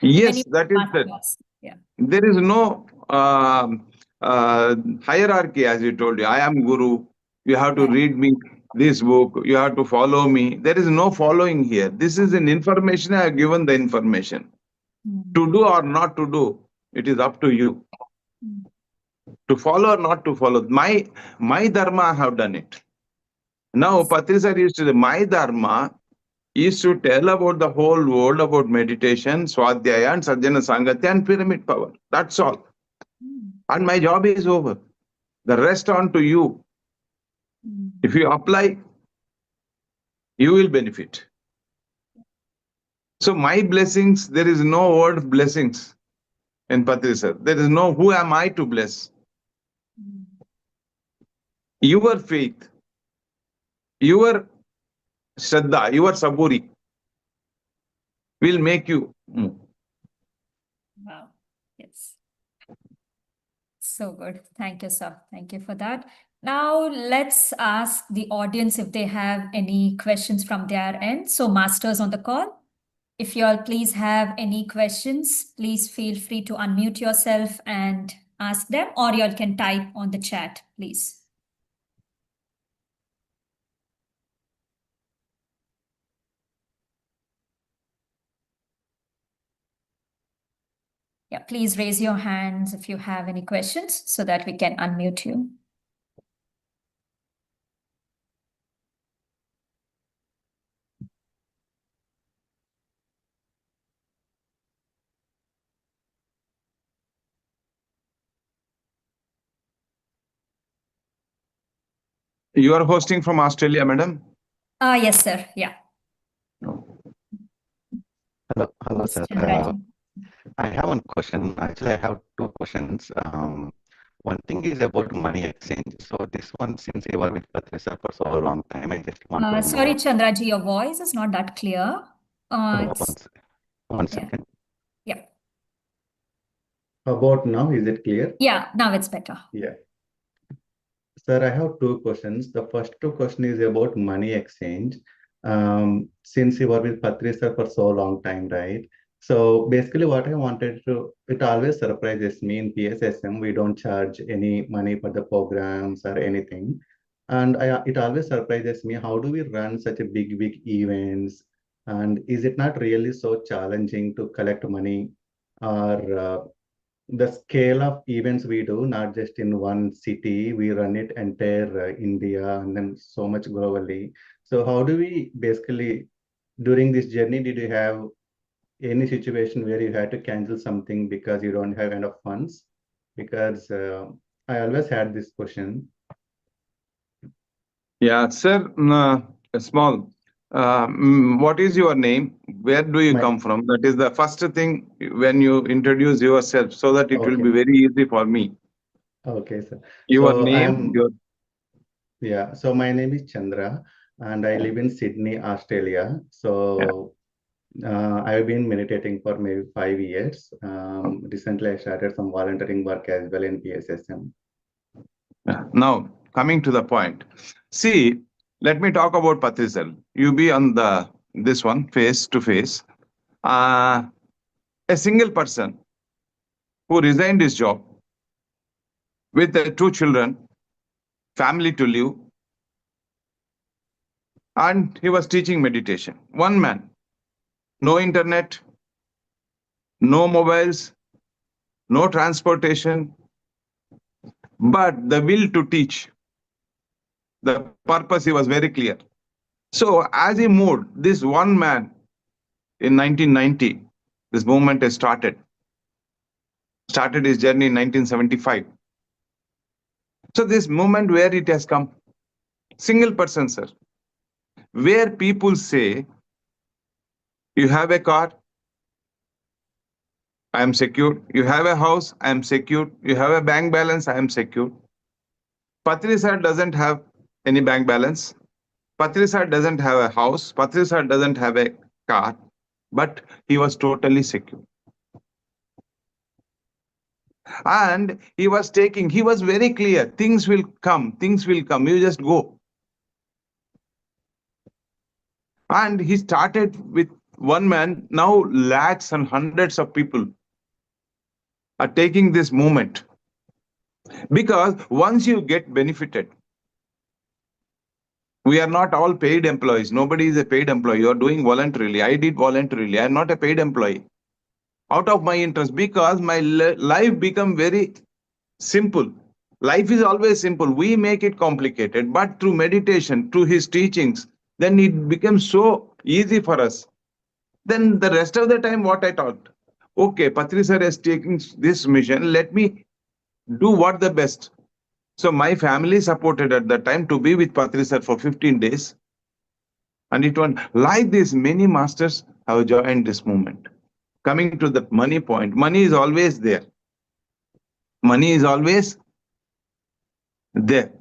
Yes, Many that is that. masters. Yeah. There is no hierarchy, as you told you. I am Guru. You have to read me this book. You have to follow me. There is no following here. This is an information. I have given the information. Mhm. To do or not to do, it is up to you. Mhm. To follow or not to follow. My dharma, I have done it. Now, Patrisa used to say, my dharma is to tell about the whole world about meditation, Swadhyaya, and Sajjana Sangatya, and pyramid power. That's all. Mhm. And my job is over. The rest on to you. Mhm. If you apply, you will benefit. So my blessings, there is no word blessings in Patrisa. There is no who am I to bless. Mhm. Your faith, your Shraddha, your Saburi will make you move. Wow. Yes. So good. Thank you, sir. Thank you for that. Now let's ask the audience if they have any questions from their end. So masters on the call, if you all please have any questions, please feel free to unmute yourself and ask them, or you all can type on the chat, please. Yeah, please raise your hands if you have any questions so that we can unmute you. You are hosting from Australia, madam? Yes, sir. Yeah. Hello, sir. Chandraji. I have one question. Actually, I have two questions. one thing is about money exchange. So this one, since you were with Patricia for so long time, I just want to Sorry, know. Chandraji, your voice is not that clear. One yeah. second. Yeah. How about now? Is it clear? Yeah, now it's better. Yeah. Sir, I have two questions. The first two question is about money exchange. Since you were with Patri sir for so long time, right? So basically what I wanted to, it always surprises me in PSSM, we don't charge any money for the programs or anything. And it always surprises me, how do we run such a big events? And is it not really so challenging to collect money or the scale of events we do, not just in one city, we run it entire India and then so much globally. So how do we basically, during this journey, did you have any situation where you had to cancel something because you don't have enough funds? Because I always had this question. Yeah, sir, small. What is your name? Where do you come from? That is the first thing when you introduce yourself, so that it will be very easy for me. Okay, sir. Your So name, yeah, so my name is Chandra and I live in Sydney, Australia. So I've been meditating for maybe 5 years. Recently, I started some volunteering work as well in PSSM. Now, coming to the point. See, let me talk about Patrisal. You be on this one, face to face. A single person who resigned his job with 2 children, family to live, and he was teaching meditation. One man, no internet, no mobiles, no transportation, but the will to teach. The purpose, he was very clear. So as he moved, this one man in 1990, this movement has started his journey in 1975. So this movement, where it has come, single person, sir, where people say, you have a car, I am secured. You have a house, I am secured. You have a bank balance, I am secured. Patri sir doesn't have any bank balance. Patri sir doesn't have a house. Patri sir doesn't have a car, but he was totally secure. And he was very clear, things will come, you just go. And he started with one man, now lakhs and hundreds of people are taking this movement. Because once you get benefited, we are not all paid employees. Nobody is a paid employee. You are doing voluntarily. I did voluntarily. I am not a paid employee. Out of my interest, because my life become very simple. Life is always simple. We make it complicated. But through meditation, through his teachings, then it becomes so easy for us. Then the rest of the time, what I taught, okay, Patri sir is taking this mission. Let me do what the best. So my family supported at that time to be with Patri sir for 15 days. And it went like this. Many masters have joined this movement. Coming to the money point, money is always there. Money is always there.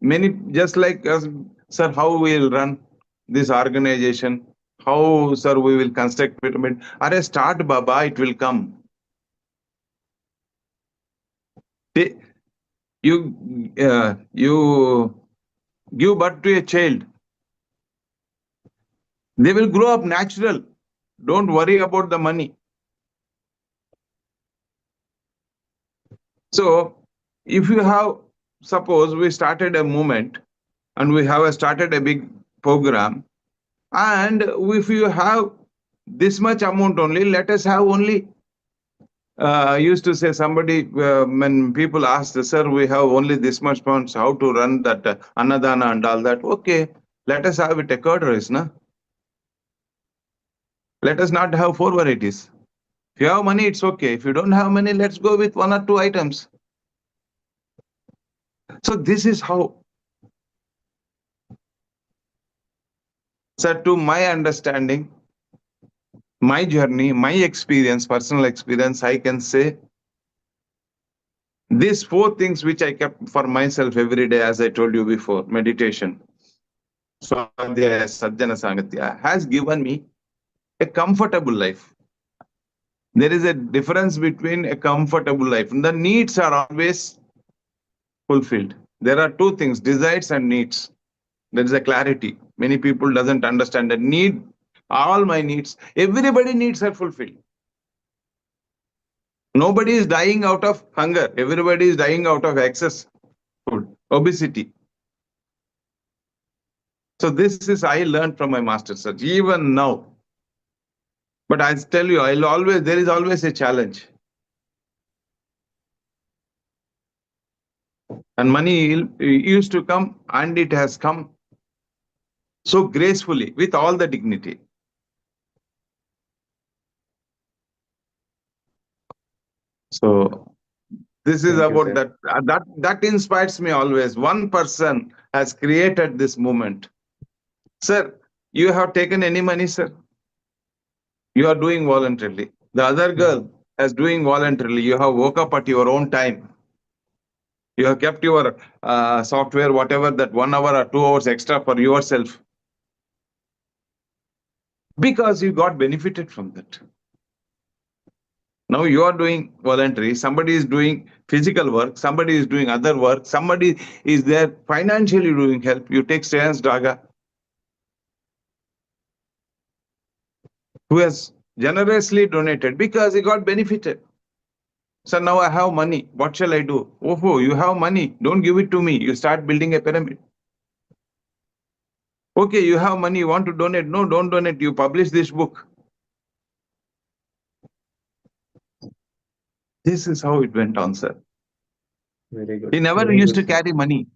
Many, just like us, sir, how we will run this organization, how, sir, we will construct pyramid. Are start, Baba, it will come. You give birth to a child. They will grow up natural. Don't worry about the money. So if you have, suppose we started a movement and we have started a big program, and if you have this much amount only, let us have only, used to say somebody, when people ask, sir, we have only this much funds, how to run that Ana-Pana and all that. Okay, let us have it a curd rice, na? Let us not have 4 varieties. If you have money, it's okay. If you don't have money, let's go with 1 or 2 items. So this is how, sir, to my understanding, my journey, my experience, personal experience, I can say These 4 things which I kept for myself every day, as I told you before, meditation, Swadhyaya, Sadhana, Sangatya, has given me a comfortable life. There is a difference between a comfortable life. The needs are always fulfilled. There are 2 things, desires and needs. There is a clarity. Many people doesn't understand that need, all my needs, everybody needs are fulfilled. Nobody is dying out of hunger. Everybody is dying out of excess food, obesity. So this is I learned from my master, sir, even now. But I tell you, there is always a challenge. And money used to come, and it has come so gracefully with all the dignity. So this is Thank you, about sir. that inspires me always. One person has created this movement. Sir, you have taken any money, sir? You are doing voluntarily. The other girl is doing voluntarily. You have woke up at your own time. You have kept your software, whatever, that 1 hour or 2 hours extra for yourself. Because you got benefited from that. Now you are doing voluntary, somebody is doing physical work, somebody is doing other work, somebody is there financially doing help. You take Shreyans Daga, who has generously donated because he got benefited. So now I have money, what shall I do? Oh, you have money, don't give it to me. You start building a pyramid. Okay, you have money, you want to donate? No, don't donate, you publish this book. This is how it went on, sir. Very good. He never Very used good, to sir. carry money.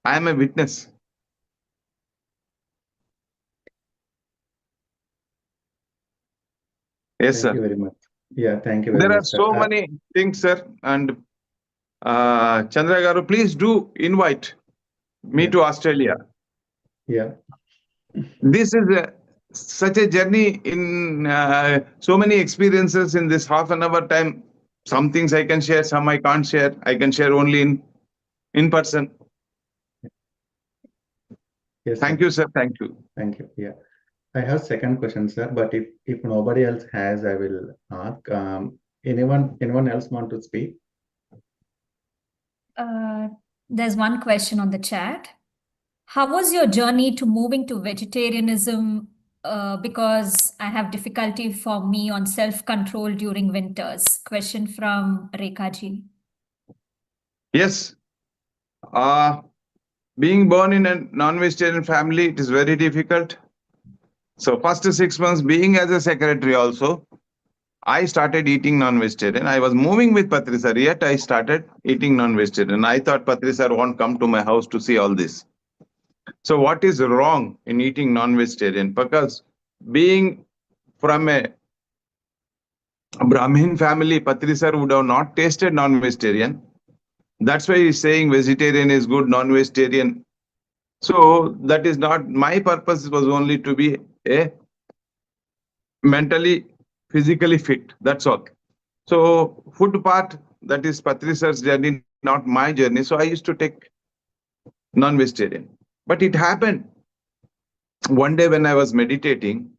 I am a witness. Yes, Thank you sir. very much. Yeah, thank you very There are much, sir. so many things, sir. And Chandra Garu, please do invite me Yeah. to Australia. Yeah. This is such a journey in so many experiences in this half an hour time. Some things I can share, some I can't share. I can share only in person. Yes, Thank sir. you, sir. Thank you. Thank you. Yeah. I have second question, sir, but if nobody else has, I will ask. Anyone else want to speak? There's one question on the chat. How was your journey to moving to vegetarianism? Because I have difficulty for me on self-control during winters. Question from Rekha ji. Yes. Being born in a non-vegetarian family, it is very difficult. So first 6 months, being as a secretary also, I started eating non-vegetarian. I was moving with Patri sir, yet I started eating non-vegetarian. I thought Patri sir won't come to my house to see all this. So what is wrong in eating non-vegetarian? Because being from a Brahmin family, Patri sir would have not tasted non-vegetarian. That's why he's saying vegetarian is good, non-vegetarian. So that is not my purpose. Was only to be a mentally, physically fit. That's all. So food part, that is Patri sir's journey, not my journey. So I used to take non-vegetarian. But it happened one day when I was meditating,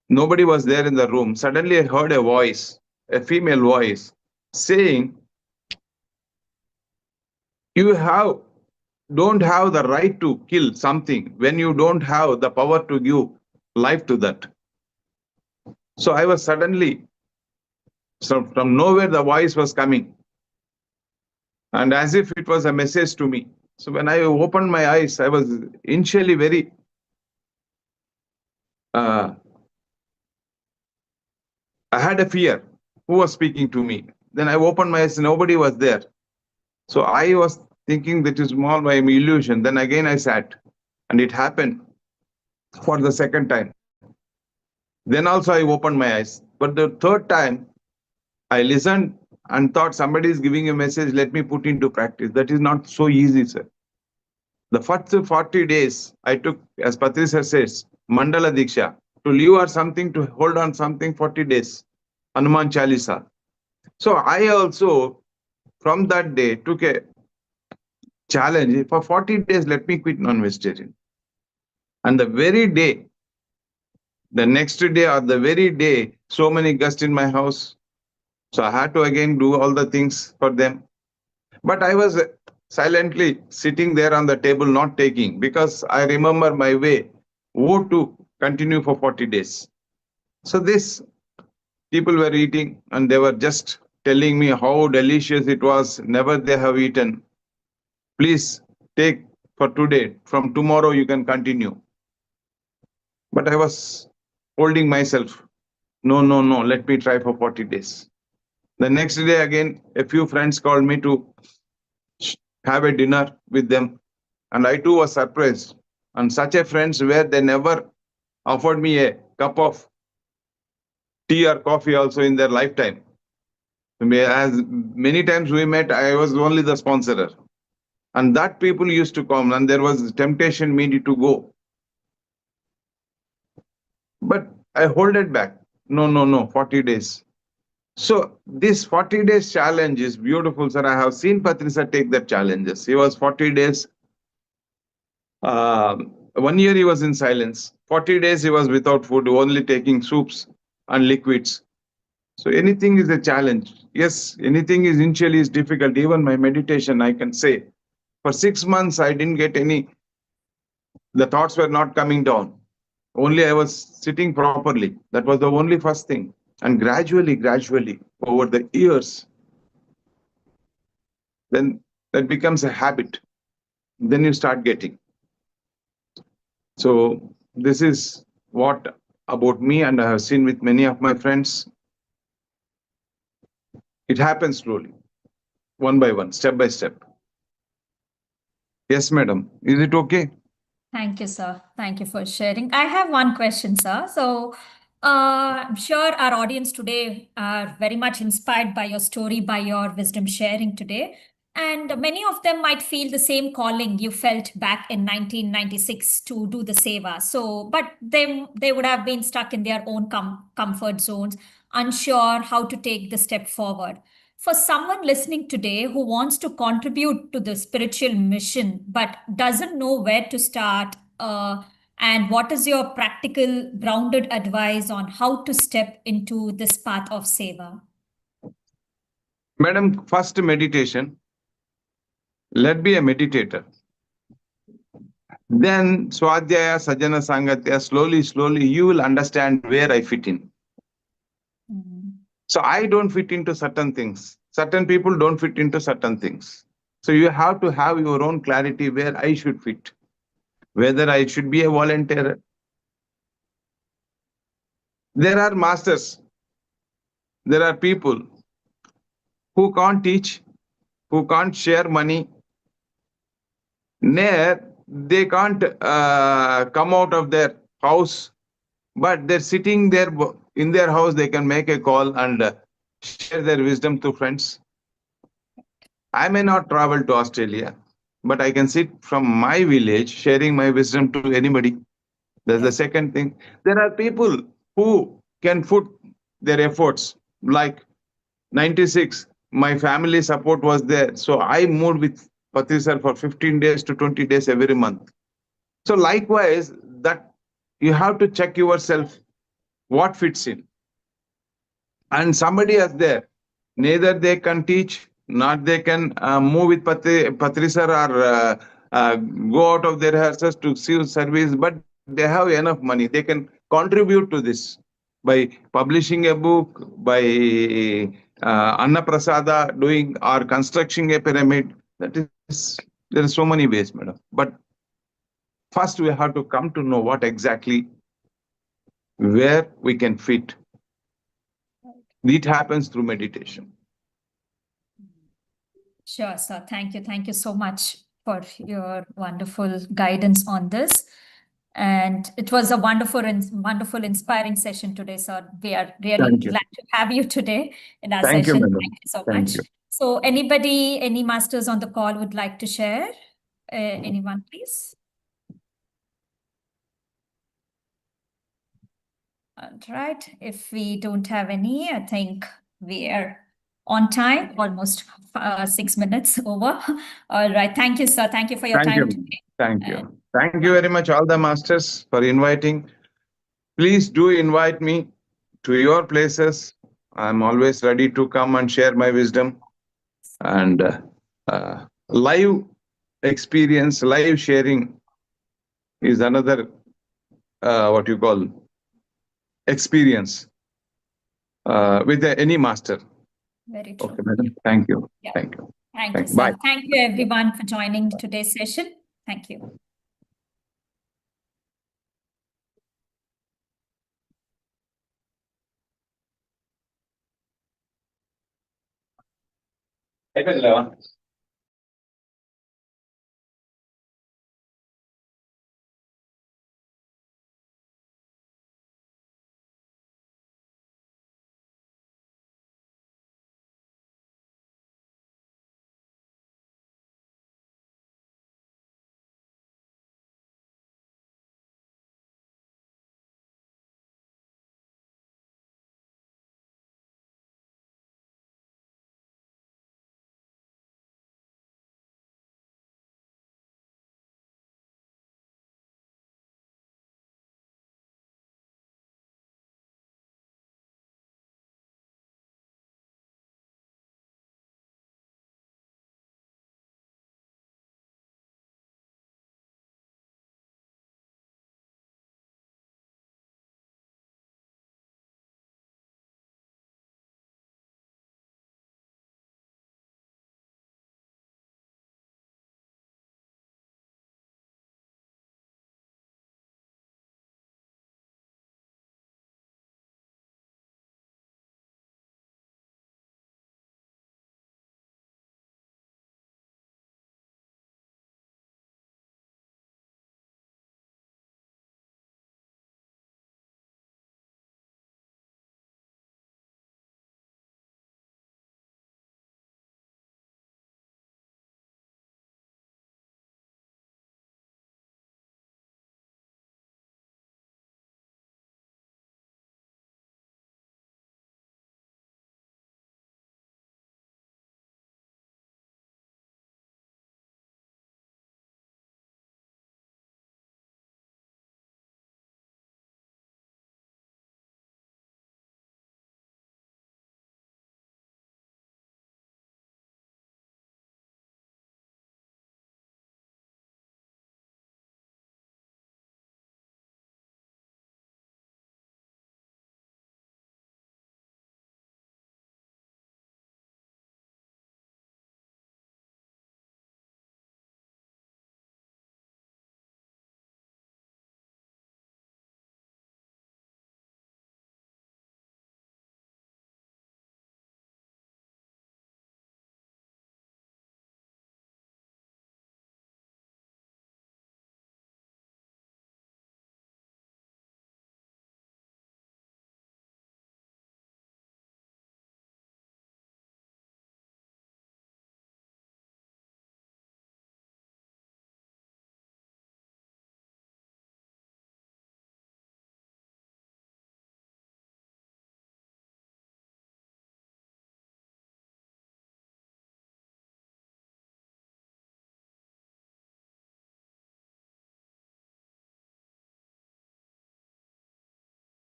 nobody was there in the room. Suddenly I heard a voice, a female voice, saying, you don't have the right to kill something when you don't have the power to give life to that. So I was suddenly, from nowhere the voice was coming, and as if it was a message to me. So when I opened my eyes, I was initially very I had a fear. Who was speaking to me? Then I opened my eyes, nobody was there. So I was thinking that is small my illusion. Then again I sat, and it happened for the second time. Then also I opened my eyes. But the third time, I listened and thought somebody is giving a message, let me put into practice. That is not so easy, sir. The first 40 days I took, as Patri sir says, Mandala Diksha, to live or something, to hold on something 40 days. Hanuman Chalisa. So I also, from that day, took a challenge. For 40 days, let me quit non-vegetarian. And the very day, the next day or the very day, so many guests in my house. So I had to again do all the things for them. But I was silently sitting there on the table, not taking, because I remember my way, would to continue for 40 days. So this people were eating and they were just telling me how delicious it was. Never they have eaten. Please take for today. From tomorrow you can continue. But I was holding myself. No, no, no. Let me try for 40 days. The next day again, a few friends called me to have a dinner with them. And I too was surprised. And such a friends where they never offered me a cup of tea or coffee also in their lifetime. As many times we met, I was only the sponsorer. And that people used to come and there was temptation me to go. But I hold it back. No, no, no, 40 days. So this 40 days challenge is beautiful, sir. I have seen Patrisa take that challenges. He was 40 days. 1 year he was in silence. 40 days he was without food, only taking soups and liquids. So anything is a challenge. Yes, anything is initially is difficult. Even my meditation, I can say, for 6 months I didn't get any. The thoughts were not coming down. Only I was sitting properly. That was the only first thing. And gradually, over the years, then that becomes a habit. Then you start getting. So this is what about me, and I have seen with many of my friends. It happens slowly, one by one, step by step. Yes, madam. Is it okay? Thank you, sir. Thank you for sharing. I have one question, sir. So, I'm sure our audience today are very much inspired by your story, by your wisdom sharing today. And many of them might feel the same calling you felt back in 1996 to do the seva. So, but they would have been stuck in their own comfort zones, unsure how to take the step forward. For someone listening today who wants to contribute to the spiritual mission but doesn't know where to start, and what is your practical, grounded advice on how to step into this path of seva? Madam, first meditation. Let be a meditator. Then Swadhyaya, Sajjana Sangatya, slowly, you will understand where I fit in. So I don't fit into certain things. Certain people don't fit into certain things. So you have to have your own clarity where I should fit. Whether I should be a volunteer. There are masters. There are people who can't teach, who can't share money. They can't come out of their house, but they're sitting there in their house. They can make a call and share their wisdom to friends. I may not travel to Australia, but I can sit from my village sharing my wisdom to anybody. That's the second thing. There are people who can put their efforts. Like 96, my family support was there. So I moved with Patri sir for 15 days to 20 days every month. So likewise, that you have to check yourself what fits in. And somebody is there. Neither they can teach, not they can move with Patri sir or go out of their houses to see service, but they have enough money. They can contribute to this by publishing a book, by Anna-Prasada doing or constructing a pyramid. That is, there are so many ways, madam. But first we have to come to know what exactly where we can fit. It happens through meditation. Sure, sir. Thank you. Thank you so much for your wonderful guidance on this. And it was a wonderful, inspiring session today, sir. We are really glad to have you today in our Thank you, session. madam. Thank you so Thank much. you. So any masters on the call would like to share? Anyone, please? All right. If we don't have any, I think we are on time, almost 6 minutes over. All right. Thank you, sir. Thank you for your Thank time you. today. Thank you. Thank you very much, all the masters, for inviting. Please do invite me to your places. I'm always ready to come and share my wisdom. And live experience, live sharing is another, what you call, experience with any master. Very true. Okay, madam. Thank you. Yeah. Thank you. Thank you, sir. Bye. Thank you, everyone, for joining today's session. Thank you. అయిపోయింది లేవా